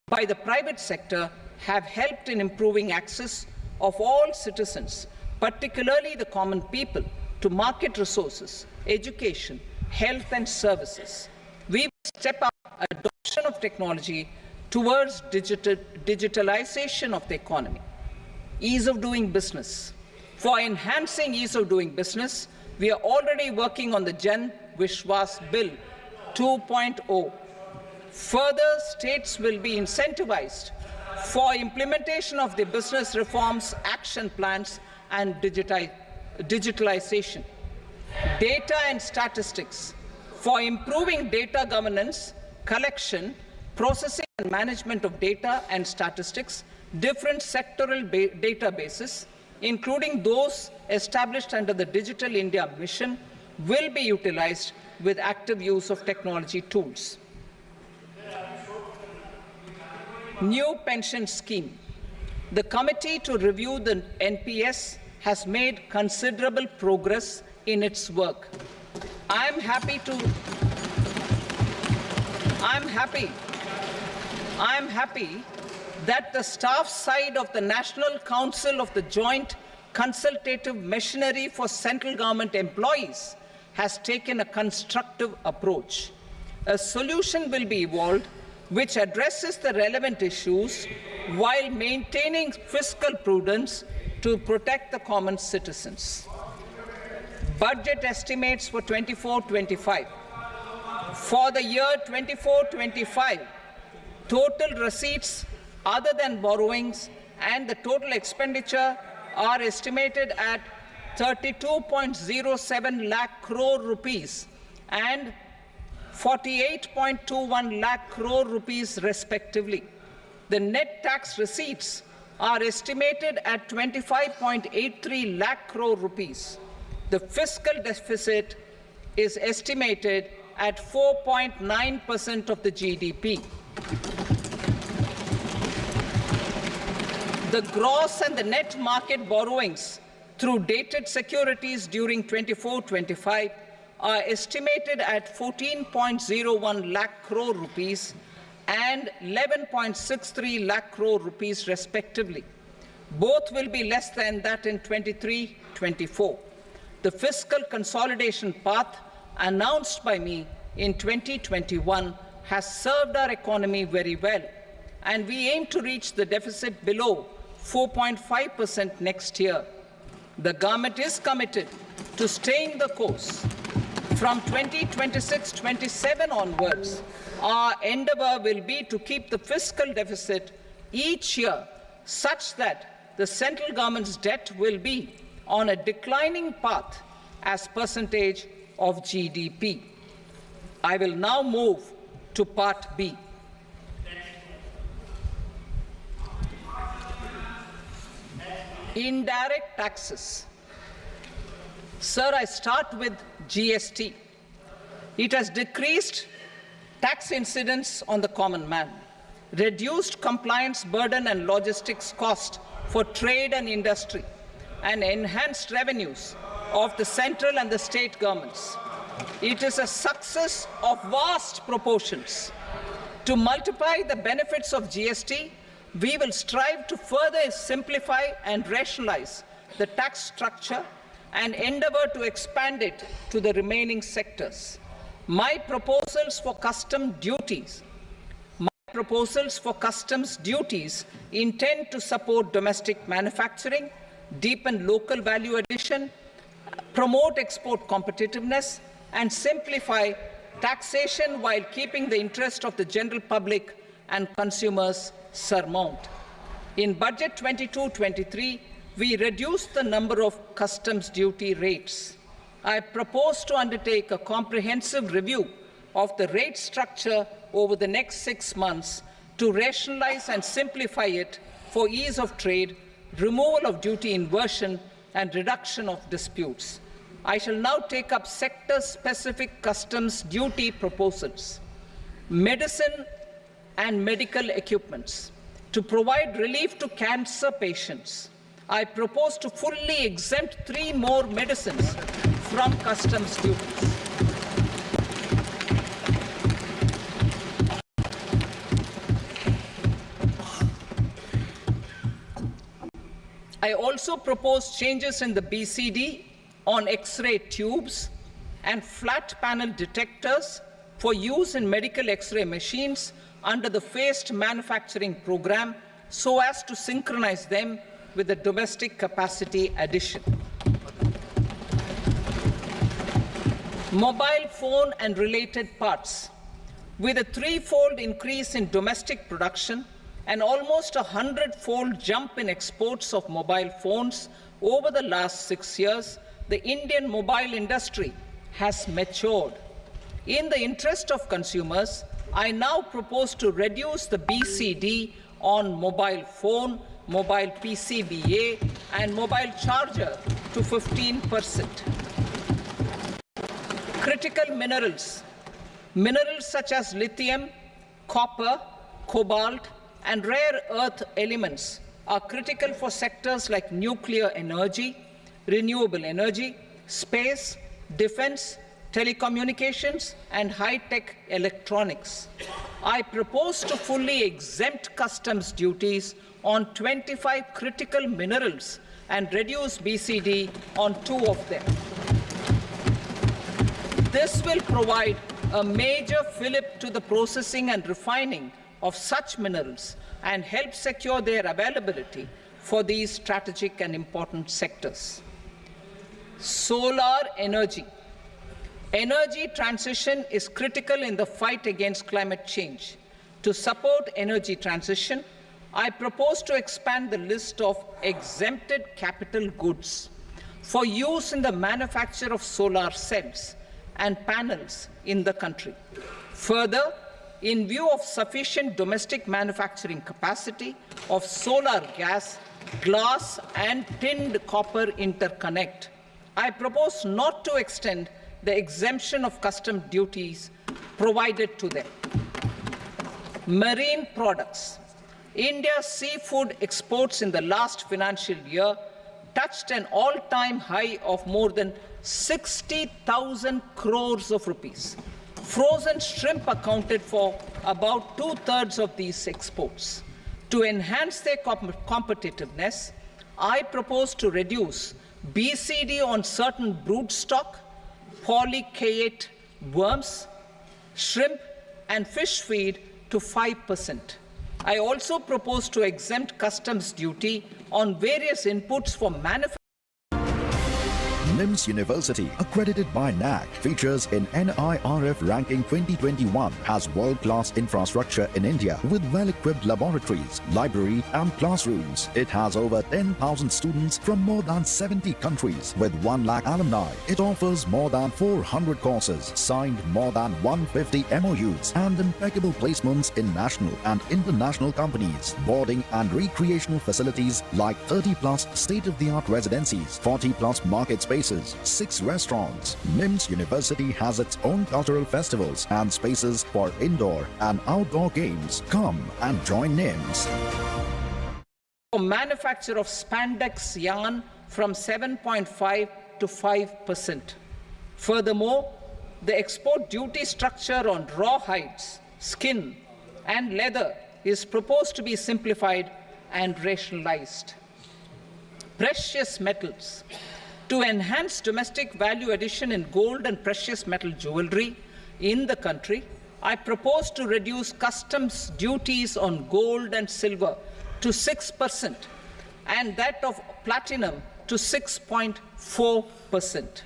by the private sector have helped in improving access of all citizens, particularly the common people, to market resources, education, health and services. We will step up adoption of technology towards digitalization of the economy. Ease of doing business. For enhancing ease of doing business, we are already working on the Jan Vishwas Bill 2.0. Further, states will be incentivized for implementation of the business reforms, action plans, and digitalization. Data and statistics. For improving data governance, collection, processing and management of data and statistics, different sectoral databases, including those established under the Digital India Mission, will be utilized with active use of technology tools. New pension scheme. The committee to review the NPS has made considerable progress in its work. I am happy that the staff side of the National Council of the Joint Consultative Machinery for Central Government Employees has taken a constructive approach. A solution will be evolved which addresses the relevant issues while maintaining fiscal prudence to protect the common citizens. Budget estimates for 24-25. For the year 24-25, total receipts other than borrowings and the total expenditure are estimated at 32.07 lakh crore rupees and 48.21 lakh crore rupees respectively. The net tax receipts are estimated at 25.83 lakh crore rupees. The fiscal deficit is estimated at 4.9% of the GDP. The gross and the net market borrowings through dated securities during 24-25 are estimated at 14.01 lakh crore rupees and 11.63 lakh crore rupees respectively. Both will be less than that in 23-24. The fiscal consolidation path announced by me in 2021 has served our economy very well, and we aim to reach the deficit below 4.5% next year. The government is committed to staying the course. From 2026-27 onwards, our endeavour will be to keep the fiscal deficit each year such that the central government's debt will be on a declining path as percentage of GDP. I will now move to Part B. Indirect taxes. Sir, I start with GST. It has decreased tax incidence on the common man, reduced compliance burden and logistics cost for trade and industry, and enhanced revenues of the central and the state governments. It is a success of vast proportions. To multiply the benefits of GST, we will strive to further simplify and rationalize the tax structure and endeavour to expand it to the remaining sectors. My proposals for custom duties, my proposals for customs duties intend to support domestic manufacturing, deepen local value addition, promote export competitiveness, and simplify taxation while keeping the interest of the general public and consumers surmount. In Budget 22-23, we reduced the number of customs duty rates. I propose to undertake a comprehensive review of the rate structure over the next 6 months to rationalize and simplify it for ease of trade, removal of duty inversion, and reduction of disputes. I shall now take up sector-specific customs duty proposals. Medicine and medical equipments. To provide relief to cancer patients, I propose to fully exempt 3 more medicines from customs duties. I also propose changes in the BCD on X-ray tubes and flat panel detectors for use in medical X-ray machines under the phased manufacturing program so as to synchronize them with the domestic capacity addition. Mobile phone and related parts. With a 3-fold increase in domestic production and almost a 100-fold jump in exports of mobile phones over the last 6 years, the Indian mobile industry has matured. In the interest of consumers, I now propose to reduce the BCD on mobile phone, mobile PCBA, and mobile charger to 15%. Critical minerals. Minerals such as lithium, copper, cobalt, and rare earth elements are critical for sectors like nuclear energy, renewable energy, space, defense, telecommunications, and high-tech electronics. I propose to fully exempt customs duties on 25 critical minerals and reduce BCD on 2 of them. This will provide a major fillip to the processing and refining of such minerals and help secure their availability for these strategic and important sectors. Solar energy. Energy transition is critical in the fight against climate change. To support energy transition, I propose to expand the list of exempted capital goods for use in the manufacture of solar cells and panels in the country. Further, in view of sufficient domestic manufacturing capacity of solar gas, glass, and tinned copper interconnect, I propose not to extend the exemption of custom duties provided to them. Marine products. India's seafood exports in the last financial year touched an all-time high of more than 60,000 crores of rupees. Frozen shrimp accounted for about 2/3 of these exports. To enhance their competitiveness, I propose to reduce BCD on certain broodstock, polychaete worms, shrimp, and fish feed to 5%. I also propose to exempt customs duty on various inputs for manufacturing. NIMS University, accredited by NAC, features in NIRF ranking 2021, has world-class infrastructure in India with well-equipped laboratories, library and classrooms. It has over 10,000 students from more than 70 countries with 1 lakh alumni. It offers more than 400 courses, signed more than 150 MOUs and impeccable placements in national and international companies. Boarding and recreational facilities like 30+ state-of-the-art residencies, 40+ market spaces, 6 restaurants. NIMS University has its own cultural festivals and spaces for indoor and outdoor games. Come and join NIMS. For manufacture of spandex yarn from 7.5 to 5%. Furthermore, the export duty structure on raw hides, skin, and leather is proposed to be simplified and rationalized. Precious metals. To enhance domestic value addition in gold and precious metal jewelry in the country, I propose to reduce customs duties on gold and silver to 6% and that of platinum to 6.4%.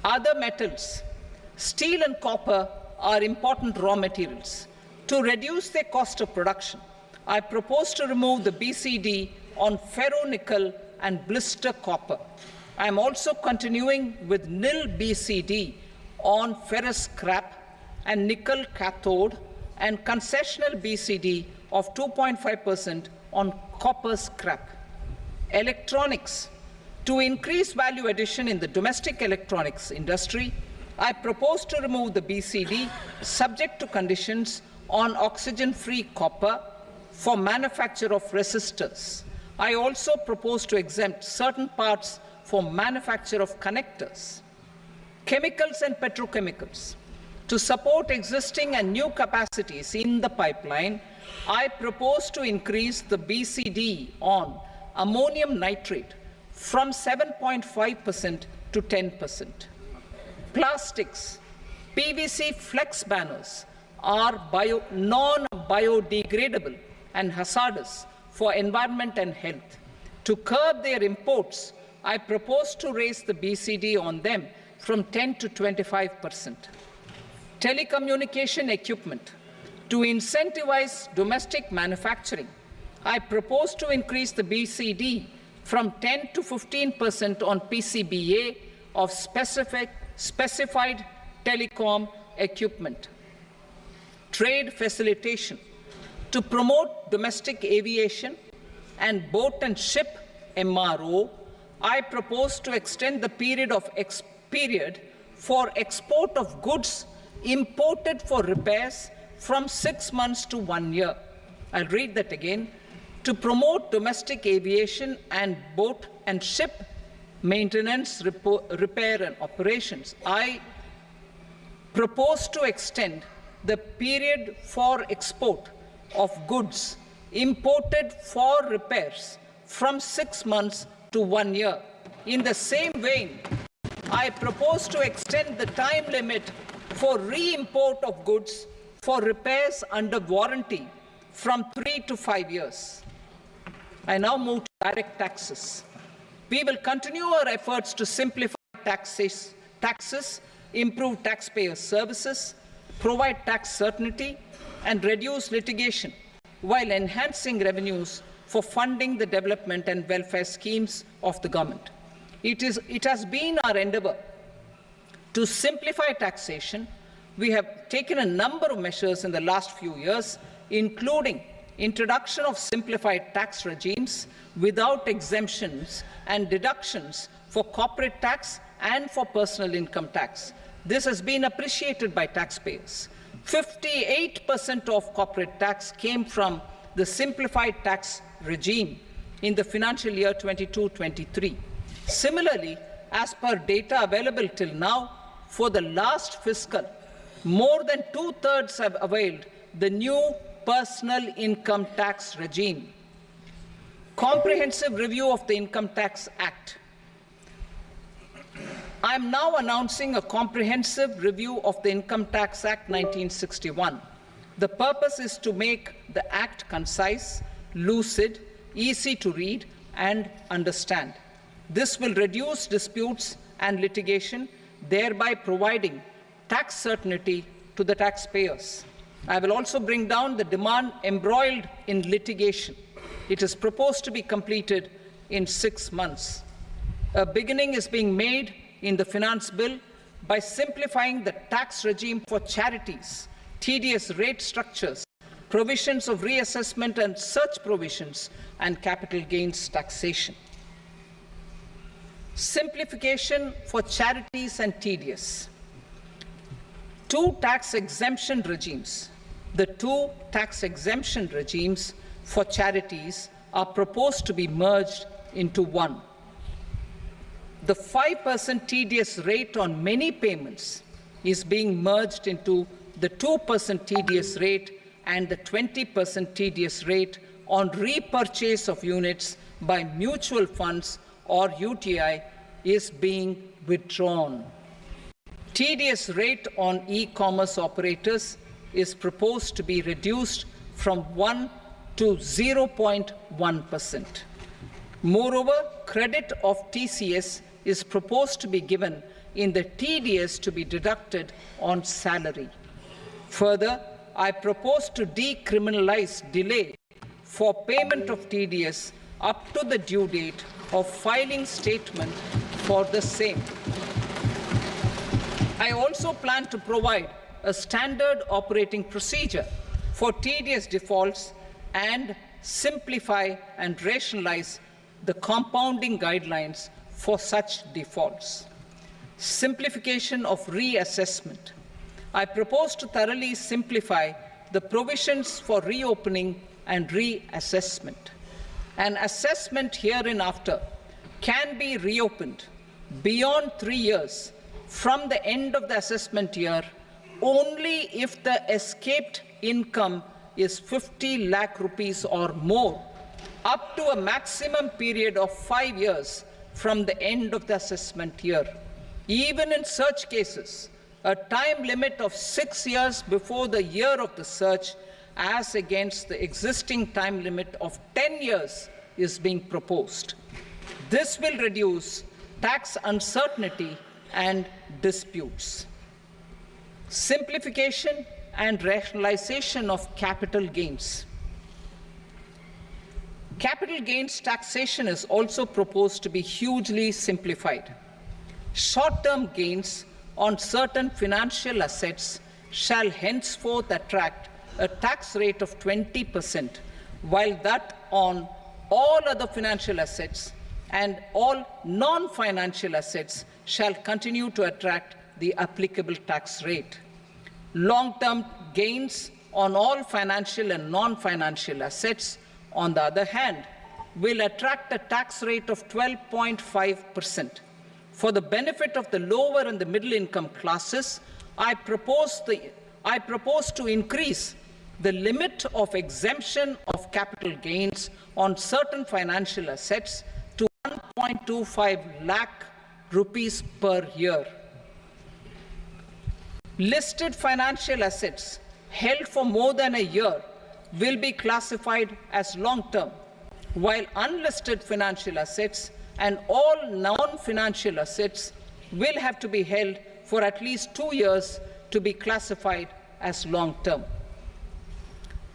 Other metals, steel and copper, are important raw materials. To reduce their cost of production, I propose to remove the BCD on ferronickel and blister copper. I am also continuing with nil BCD on ferrous scrap and nickel cathode and concessional BCD of 2.5% on copper scrap. Electronics. To increase value addition in the domestic electronics industry, I propose to remove the BCD subject to conditions on oxygen-free copper for manufacture of resistors. I also propose to exempt certain parts for manufacture of connectors. Chemicals and petrochemicals. To support existing and new capacities in the pipeline, I propose to increase the BCD on ammonium nitrate from 7.5% to 10%. Plastics. PVC flex banners are non-biodegradable and hazardous for environment and health. To curb their imports, I propose to raise the BCD on them from 10 to 25%. Telecommunication equipment. To incentivize domestic manufacturing, I propose to increase the BCD from 10 to 15% on PCBA of specified telecom equipment. Trade facilitation. To promote domestic aviation and boat and ship MRO, I propose to extend the period for export of goods imported for repairs from 6 months to 1 year. I'll read that again. To promote domestic aviation and boat and ship maintenance, repair and operations, I propose to extend the period for export of goods imported for repairs from 6 months to 1 year. In the same vein, I propose to extend the time limit for re-import of goods for repairs under warranty from 3 to 5 years. I now move to direct taxes. We will continue our efforts to simplify taxes, improve taxpayer services, provide tax certainty, and reduce litigation while enhancing revenues for funding the development and welfare schemes of the government. It has been our endeavour to simplify taxation. We have taken a number of measures in the last few years, including introduction of simplified tax regimes without exemptions and deductions for corporate tax and for personal income tax. This has been appreciated by taxpayers. 58% of corporate tax came from the simplified tax regime in the financial year 22-23. Similarly, as per data available till now, for the last fiscal, more than 2/3 have availed the new personal income tax regime. Comprehensive review of the Income Tax Act. I am now announcing a comprehensive review of the Income Tax Act 1961. The purpose is to make the Act concise, lucid, easy to read and understand. This will reduce disputes and litigation, thereby providing tax certainty to the taxpayers. I will also bring down the demand embroiled in litigation. It is proposed to be completed in 6 months. A beginning is being made in the Finance Bill by simplifying the tax regime for charities, tedious rate structures, provisions of reassessment and such provisions, and capital gains taxation. Simplification for charities and tedious. Two tax exemption regimes. The two tax exemption regimes for charities are proposed to be merged into one. The 5% tedious rate on many payments is being merged into the 2% tedious rate, and the 20% tedious rate on repurchase of units by mutual funds or UTI is being withdrawn. TDS rate on e-commerce operators is proposed to be reduced from 1 to 0.1%. Moreover, credit of TCS is proposed to be given in the TDS to be deducted on salary. Further, I propose to decriminalize delay for payment of TDS up to the due date of filing statement for the same. I also plan to provide a standard operating procedure for TDS defaults and simplify and rationalize the compounding guidelines for such defaults. Simplification of reassessment. I propose to thoroughly simplify the provisions for reopening and reassessment. An assessment hereinafter can be reopened beyond 3 years from the end of the assessment year only if the escaped income is 50 lakh rupees or more, up to a maximum period of 5 years from the end of the assessment year. Even in such cases, a time limit of 6 years before the year of the search, as against the existing time limit of 10 years, is being proposed. This will reduce tax uncertainty and disputes. Simplification and rationalization of capital gains. Capital gains taxation is also proposed to be hugely simplified. Short-term gains on certain financial assets shall henceforth attract a tax rate of 20%, while that on all other financial assets and all non-financial assets shall continue to attract the applicable tax rate. Long-term gains on all financial and non-financial assets, on the other hand, will attract a tax rate of 12.5%. For the benefit of the lower and the middle income classes, I propose to increase the limit of exemption of capital gains on certain financial assets to 1.25 lakh rupees per year. Listed financial assets held for more than a year will be classified as long-term, while unlisted financial assets and all non-financial assets will have to be held for at least 2 years to be classified as long-term.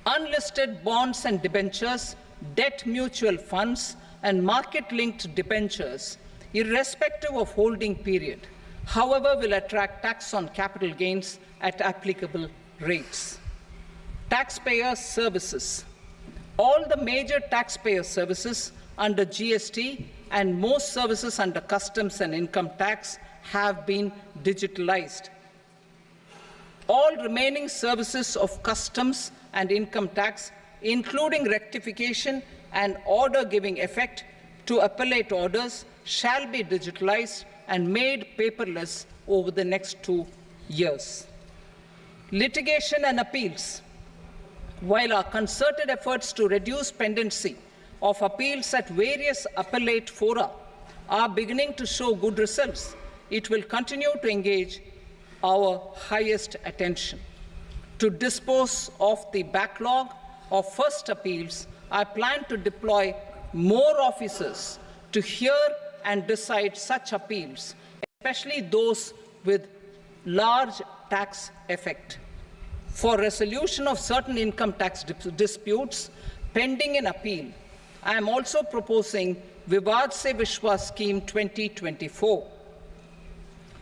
Unlisted bonds and debentures, debt mutual funds, and market-linked debentures, irrespective of holding period, however, will attract tax on capital gains at applicable rates. Taxpayer services. All the major taxpayer services under GST and most services under customs and income tax have been digitalized. All remaining services of customs and income tax, including rectification and order giving effect to appellate orders, shall be digitalized and made paperless over the next 2 years. Litigation and appeals. While our concerted efforts to reduce pendency of appeals at various appellate fora are beginning to show good results, it will continue to engage our highest attention. To dispose of the backlog of first appeals, I plan to deploy more officers to hear and decide such appeals, especially those with large tax effect. For resolution of certain income tax disputes pending in appeal, I am also proposing Vivad Se Vishwas Scheme 2024.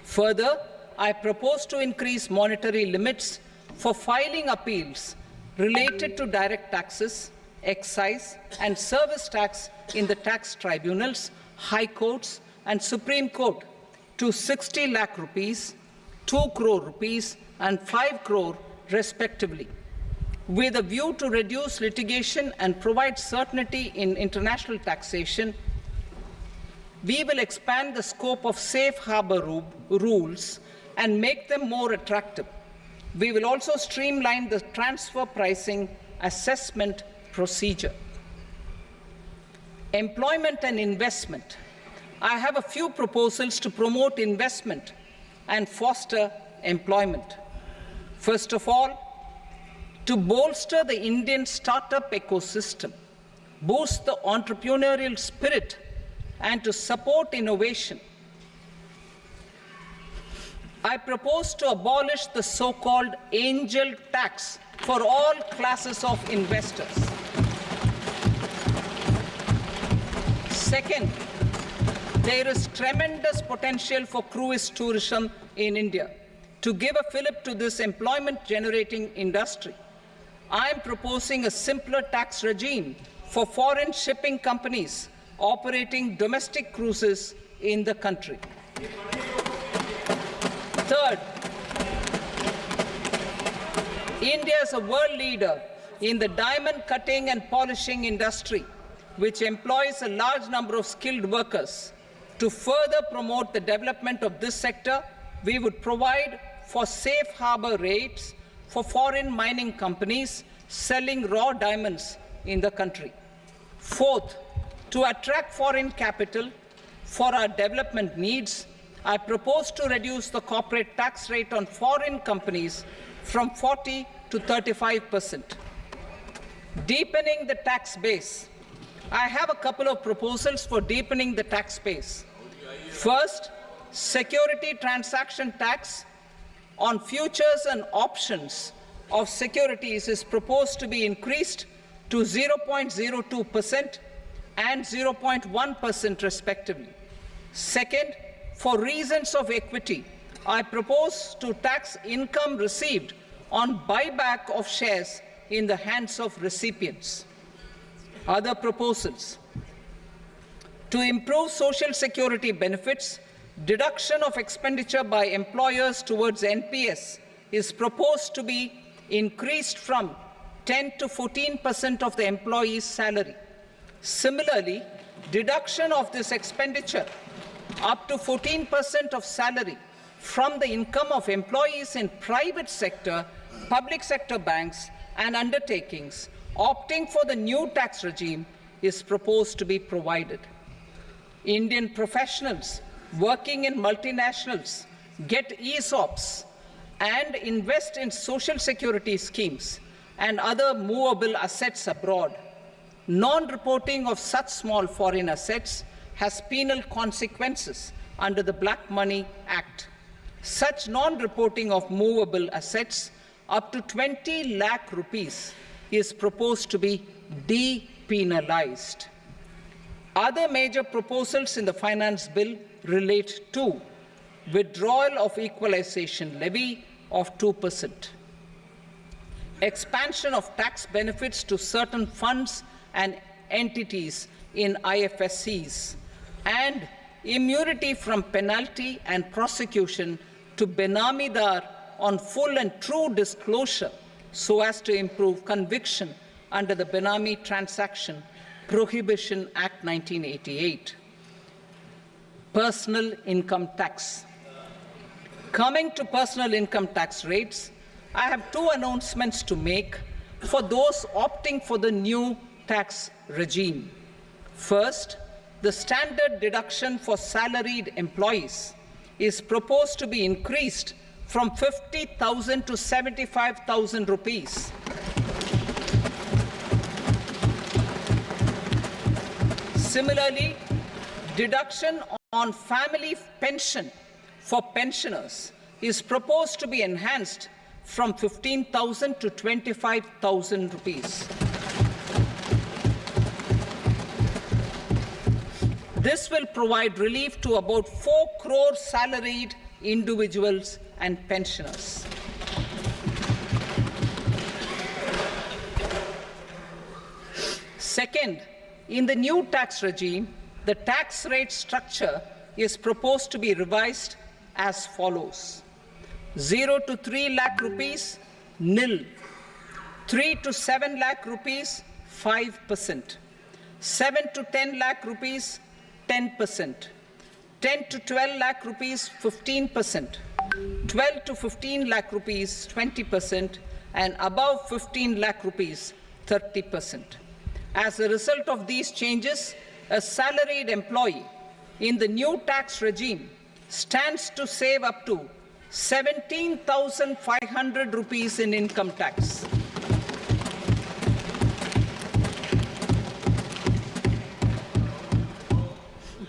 Further, I propose to increase monetary limits for filing appeals related to direct taxes, excise, and service tax in the tax tribunals, high courts, and Supreme Court to 60 lakh rupees, 2 crore rupees, and 5 crore respectively. With a view to reduce litigation and provide certainty in international taxation, we will expand the scope of safe harbor rules and make them more attractive. We will also streamline the transfer pricing assessment procedure. Employment and investment. I have a few proposals to promote investment and foster employment. First of all, to bolster the Indian startup ecosystem, boost the entrepreneurial spirit, and to support innovation, I propose to abolish the so-called angel tax for all classes of investors. Second, there is tremendous potential for cruise tourism in India. To give a fillip to this employment-generating industry, I am proposing a simpler tax regime for foreign shipping companies operating domestic cruises in the country. Third, India is a world leader in the diamond cutting and polishing industry, which employs a large number of skilled workers. To further promote the development of this sector, we would provide for safe harbor rates for foreign mining companies selling raw diamonds in the country. Fourth, to attract foreign capital for our development needs, I propose to reduce the corporate tax rate on foreign companies from 40 to 35%. Deepening the tax base. I have a couple of proposals for deepening the tax base. First, security transaction tax on futures and options of securities is proposed to be increased to 0.02% and 0.1% respectively. Second, for reasons of equity, I propose to tax income received on buyback of shares in the hands of recipients. Other proposals. To improve social security benefits, deduction of expenditure by employers towards NPS is proposed to be increased from 10 to 14% of the employee's salary. Similarly, deduction of this expenditure up to 14% of salary from the income of employees in private sector, public sector banks and undertakings opting for the new tax regime is proposed to be provided. Indian professionals working in multinationals get ESOPs and invest in social security schemes and other movable assets abroad. Non-reporting of such small foreign assets has penal consequences under the Black Money Act. Such non-reporting of movable assets up to 20 lakh rupees is proposed to be depenalized. Other major proposals in the finance bill relate to withdrawal of equalization levy of 2%, expansion of tax benefits to certain funds and entities in IFSCs, and immunity from penalty and prosecution to Benamidar on full and true disclosure so as to improve conviction under the Benami Transaction Prohibition Act 1988. Personal income tax. Coming to personal income tax rates, I have two announcements to make for those opting for the new tax regime. First, the standard deduction for salaried employees is proposed to be increased from 50,000 to 75,000 rupees. Similarly, deduction on family pension for pensioners is proposed to be enhanced from 15,000 to 25,000 rupees. This will provide relief to about 4 crore salaried individuals and pensioners. Second, in the new tax regime, the tax rate structure is proposed to be revised as follows: 0 to 3 lakh rupees, nil; 3 to 7 lakh rupees, 5%; 7 to 10 lakh rupees, 10%; 10 to 12 lakh rupees, 15%; 12 to 15 lakh rupees, 20%; and above 15 lakh rupees, 30%. As a result of these changes, a salaried employee in the new tax regime stands to save up to 17,500 rupees in income tax.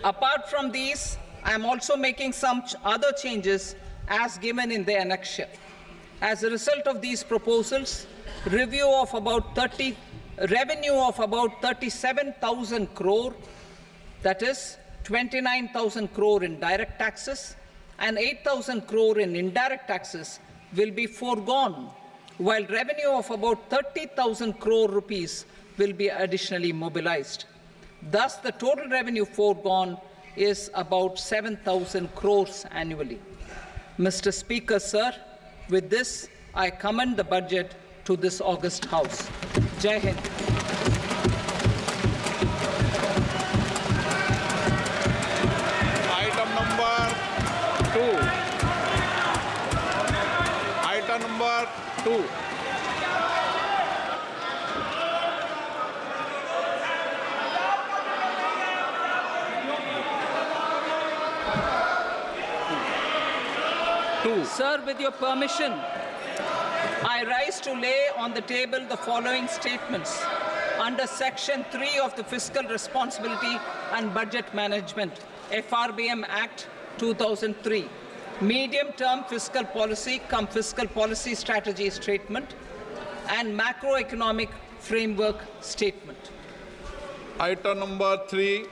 Apart from these, I am also making some other changes as given in the annexure. As a result of these proposals, revenue of about 37,000 crore, that is 29,000 crore in direct taxes and 8,000 crore in indirect taxes will be foregone, while revenue of about 30,000 crore rupees will be additionally mobilized. Thus, the total revenue foregone is about 7,000 crores annually. Mr. Speaker, sir, with this, I commend the budget to this august House. Jai Hind. Item number 2. Item number 2. Sir, with your permission, I rise to lay on the table the following statements under Section 3 of the Fiscal Responsibility and Budget Management, FRBM Act 2003, medium-term fiscal policy cum fiscal policy strategy statement and macroeconomic framework statement. Item number 3.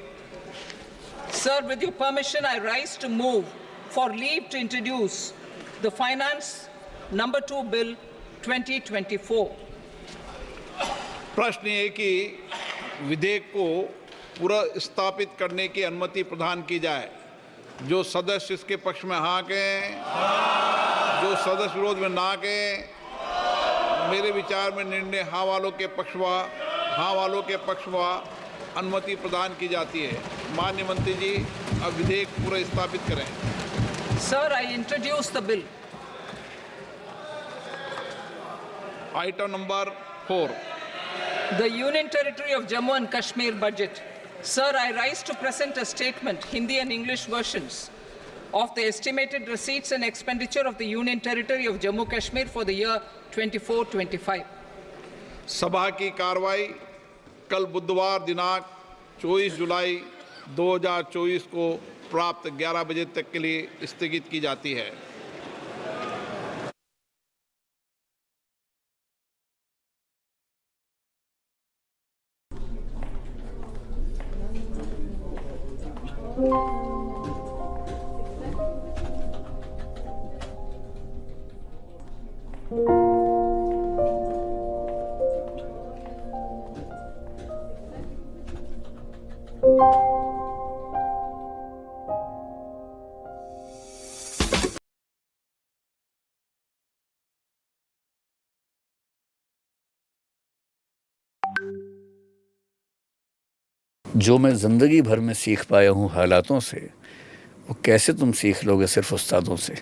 Sir, with your permission, I rise to move for leave to introduce the Finance Number 2 Bill 2024. प्रश्न ये कि विधेयक को पूरा स्थापित करने की अनुमति प्रदान की जाए। जो सदस्य इसके पक्ष में हाँ कहें, जो सदस्य विरोध में ना कहें। मेरे विचार में निर्णय हाँ वालों के पक्ष में अनुमति प्रदान की जाती है। माननीय मंत्री जी, अब विधेयक पूरा स्थापित करें। Sir, I introduce the bill. Item number 4. The Union Territory of Jammu and Kashmir budget. Sir, I rise to present a statement, Hindi and English versions, of the estimated receipts and expenditure of the Union Territory of Jammu and Kashmir for the year 24-25. सभा की कार्रवाई कल बुधवार दिनांक 24 जुलाई 2024 को प्राप्त 11 बजे तक के लिए स्थगित की जाती है। जो मैं ज़िंदगी भर में सीख पाया हूँ हालातों से, वो कैसे तुम सीख लोगे सिर्फ उस्तादों से।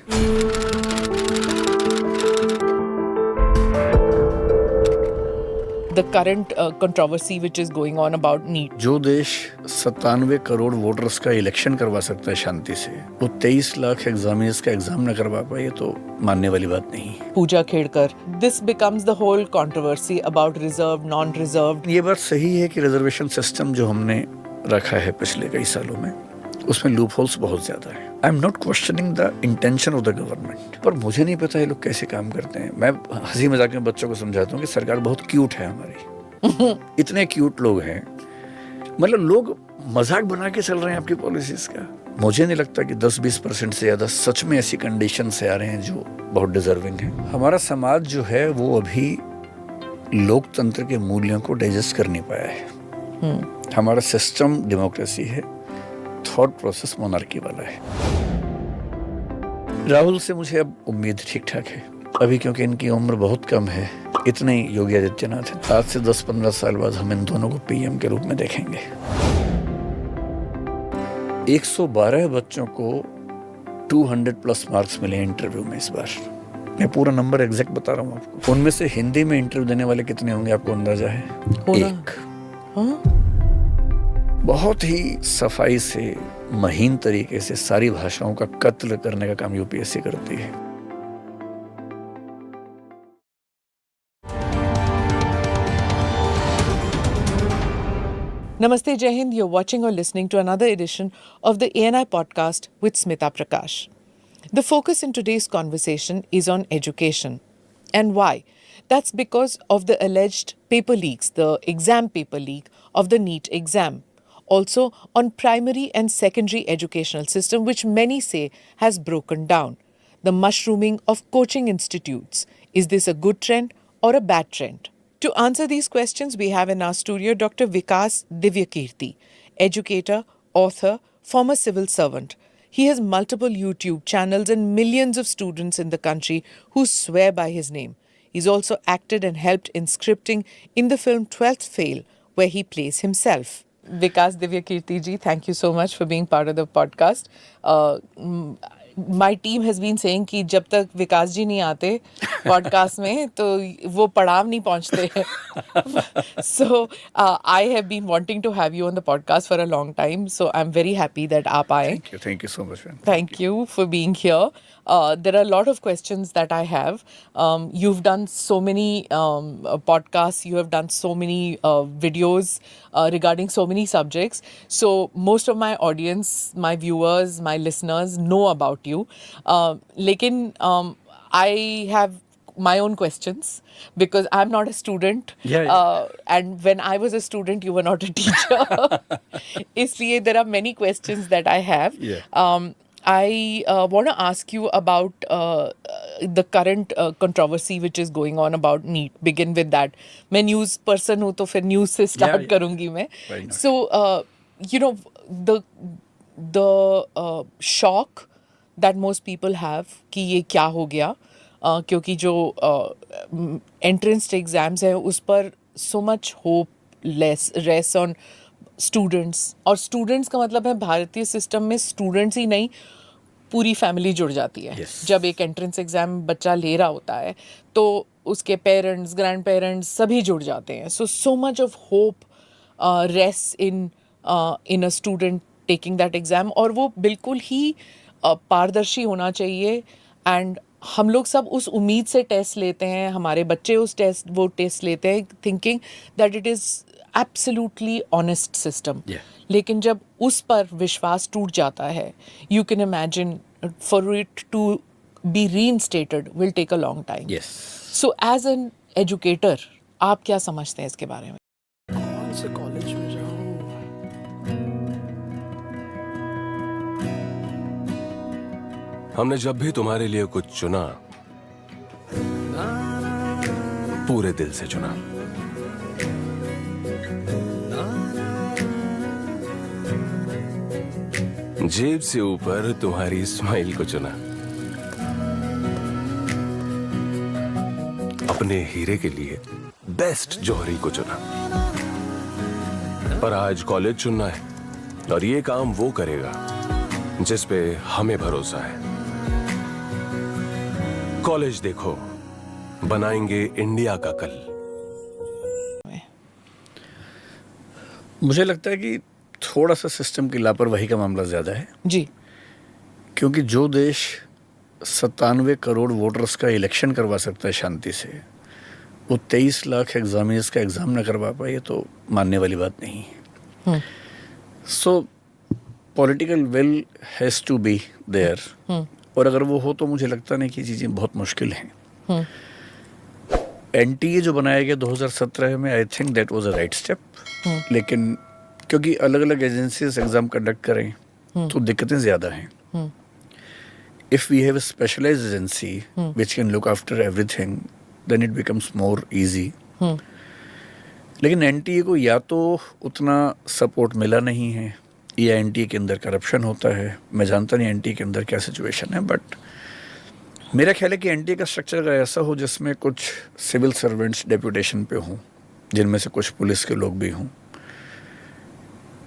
The current controversy which is going on about NEET. जो देश 97 करोड़ वोटर्स का इलेक्शन करवा सकता है शांति से, वो 23 लाख एग्जामिनर्स का एग्जाम न करवा पाए, तो मानने वाली बात नहीं। Pooja Khedkar. This becomes the whole controversy about reserved, non-reserved. ये बात सही है कि रिजर्वेशन सिस्टम जो हमने रखा है पिछले कई सालों में, उसमें लूप होल्स बहुत ज्यादा है। I am not questioning the intention of the government, पर मुझे नहीं पता ये लोग कैसे काम करते हैं। मैं हंसी मजाक में बच्चों को समझाता हूँ कि सरकार बहुत क्यूट है हमारी। इतने क्यूट लोग हैं, मतलब लोग मजाक बना के चल रहे हैं आपकी पॉलिसीज का। मुझे नहीं लगता कि 10-20% से ज्यादा सच में ऐसी कंडीशन से आ रहे हैं जो बहुत डिजर्विंग है। हमारा समाज जो है वो अभी लोकतंत्र के मूल्यों को डाइजेस्ट कर नहीं पाया है। हमारा सिस्टम डेमोक्रेसी है, थॉट प्रोसेस मोनार्की वाला है। राहुल से मुझे अब उम्मीद ठीक ठाक है अभी, क्योंकि इनकी उम्र बहुत कम है। इतने ही योगी आदित्यनाथ हैं। आज से 10-15 साल बाद हम इन दोनों को पीएम के रूप में देखेंगे। 112 बच्चों को 200+ मार्क्स मिले इंटरव्यू में इस बार। मैं पूरा नंबर एग्जैक्ट बता रहा हूँ आपको। उनमें से हिंदी में इंटरव्यू देने वाले कितने होंगे, आपको अंदाजा है? 1। बहुत ही सफाई से, महीन तरीके से सारी भाषाओं का कत्ल करने का काम यूपीएससी करती है। Namaste, Jai Hind. You're watching or listening to another edition of the ANI podcast with Smita Prakash. The focus in today's conversation is on education. And why? That's because of the alleged paper leaks, the exam paper leak of the NEET exam. Also on primary and secondary educational system, which many say has broken down. The mushrooming of coaching institutes. Is this a good trend or a bad trend? To answer these questions, we have in our studio Dr. Vikas Divyakirti, educator, author, former civil servant. He has multiple YouTube channels and millions of students in the country who swear by his name. He's also acted and helped in scripting in the film 12th Fail, where he plays himself. Vikas Divyakirti ji, thank you so much for being part of the podcast. My team has been saying कि जब तक विकास जी नहीं आते podcast में तो वो पड़ाव नहीं पहुंचते हैं. So I have been wanting to have you on the podcast for a long time. So I'm very happy that आप आए. Thank you so much, man. Thank you for being here. There are a lot of questions that I have. You've done so many podcasts. You have done so many videos regarding so many subjects. So most of my audience, my viewers, my listeners know about you. Lekin I have my own questions because I'm not a student. And when I was a student, you were not a teacher. Isliye there are many questions that I have. I want to ask you about the current controversy which is going on about NEET. Begin with that. मैं news person हूँ तो फिर news से start करूँगी मैं. So you know the shock that most people have कि ये क्या हो गया, क्योंकि जो entrance एग्जाम्स हैं उस पर so much hope rests on students. और स्टूडेंट्स का मतलब है भारतीय सिस्टम में स्टूडेंट्स ही नहीं, पूरी फैमिली जुड़ जाती है. जब एक एंट्रेंस एग्जाम बच्चा ले रहा होता है तो उसके पेरेंट्स, ग्रैंड पेरेंट्स सभी जुड़ जाते हैं. So much of hope rest in a student taking that exam. और वो बिल्कुल ही पारदर्शी होना चाहिए. एंड हम लोग सब उस उम्मीद से टेस्ट लेते हैं, हमारे बच्चे वो टेस्ट लेते हैं thinking that it is absolutely honest system. लेकिन जब उस पर विश्वास टूट जाता है, you can imagine for it to be reinstated will take a long time. So as an educator आप क्या समझते हैं इसके बारे में? कौन से कॉलेज में जाऊं? हमने जब भी तुम्हारे लिए कुछ चुना, पूरे दिल से चुना. जेब से ऊपर तुम्हारी स्माइल को चुना. अपने हीरे के लिए बेस्ट जौहरी को चुना. पर आज कॉलेज चुनना है और ये काम वो करेगा जिस पे हमें भरोसा है. कॉलेज देखो, बनाएंगे इंडिया का कल. मुझे लगता है कि थोड़ा सा सिस्टम की लापरवाही का मामला ज़्यादा है जी. क्योंकि जो देश 97 करोड़ वोटर्स का इलेक्शन करवा सकता है शांति से, वो 23 लाख एग्जामिनर्स का एग्ज़ाम ना करवा पाए, ये तो मानने वाली बात नहीं है. So political will has to be there. और अगर वो हो तो मुझे लगता नहीं कि चीज़ें बहुत मुश्किल हैं. एनटीए जो बनाया गया 2017 में, I think that was a right step. लेकिन क्योंकि अलग अलग एजेंसीज एग्जाम कंडक्ट करें तो दिक्कतें ज़्यादा हैं. If we have a specialised agency which can look after everything then it becomes more easy. लेकिन एनटीए को या तो उतना सपोर्ट मिला नहीं है या एनटीए के अंदर करप्शन होता है. मैं जानता नहीं एनटीए के अंदर क्या सिचुएशन है, बट मेरा ख्याल है कि एनटीए का स्ट्रक्चर अगर ऐसा हो जिसमें कुछ सिविल सर्वेंट्स डेप्यूटेशन पे हों, जिनमें से कुछ पुलिस के लोग भी हों,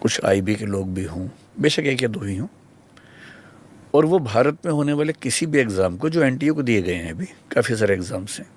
कुछ आईबी के लोग भी हों, बेशक एक या दो ही हों, और वो भारत में होने वाले किसी भी एग्ज़ाम को, जो एनटीए को दिए गए हैं अभी काफ़ी सारे एग्ज़ाम्स हैं,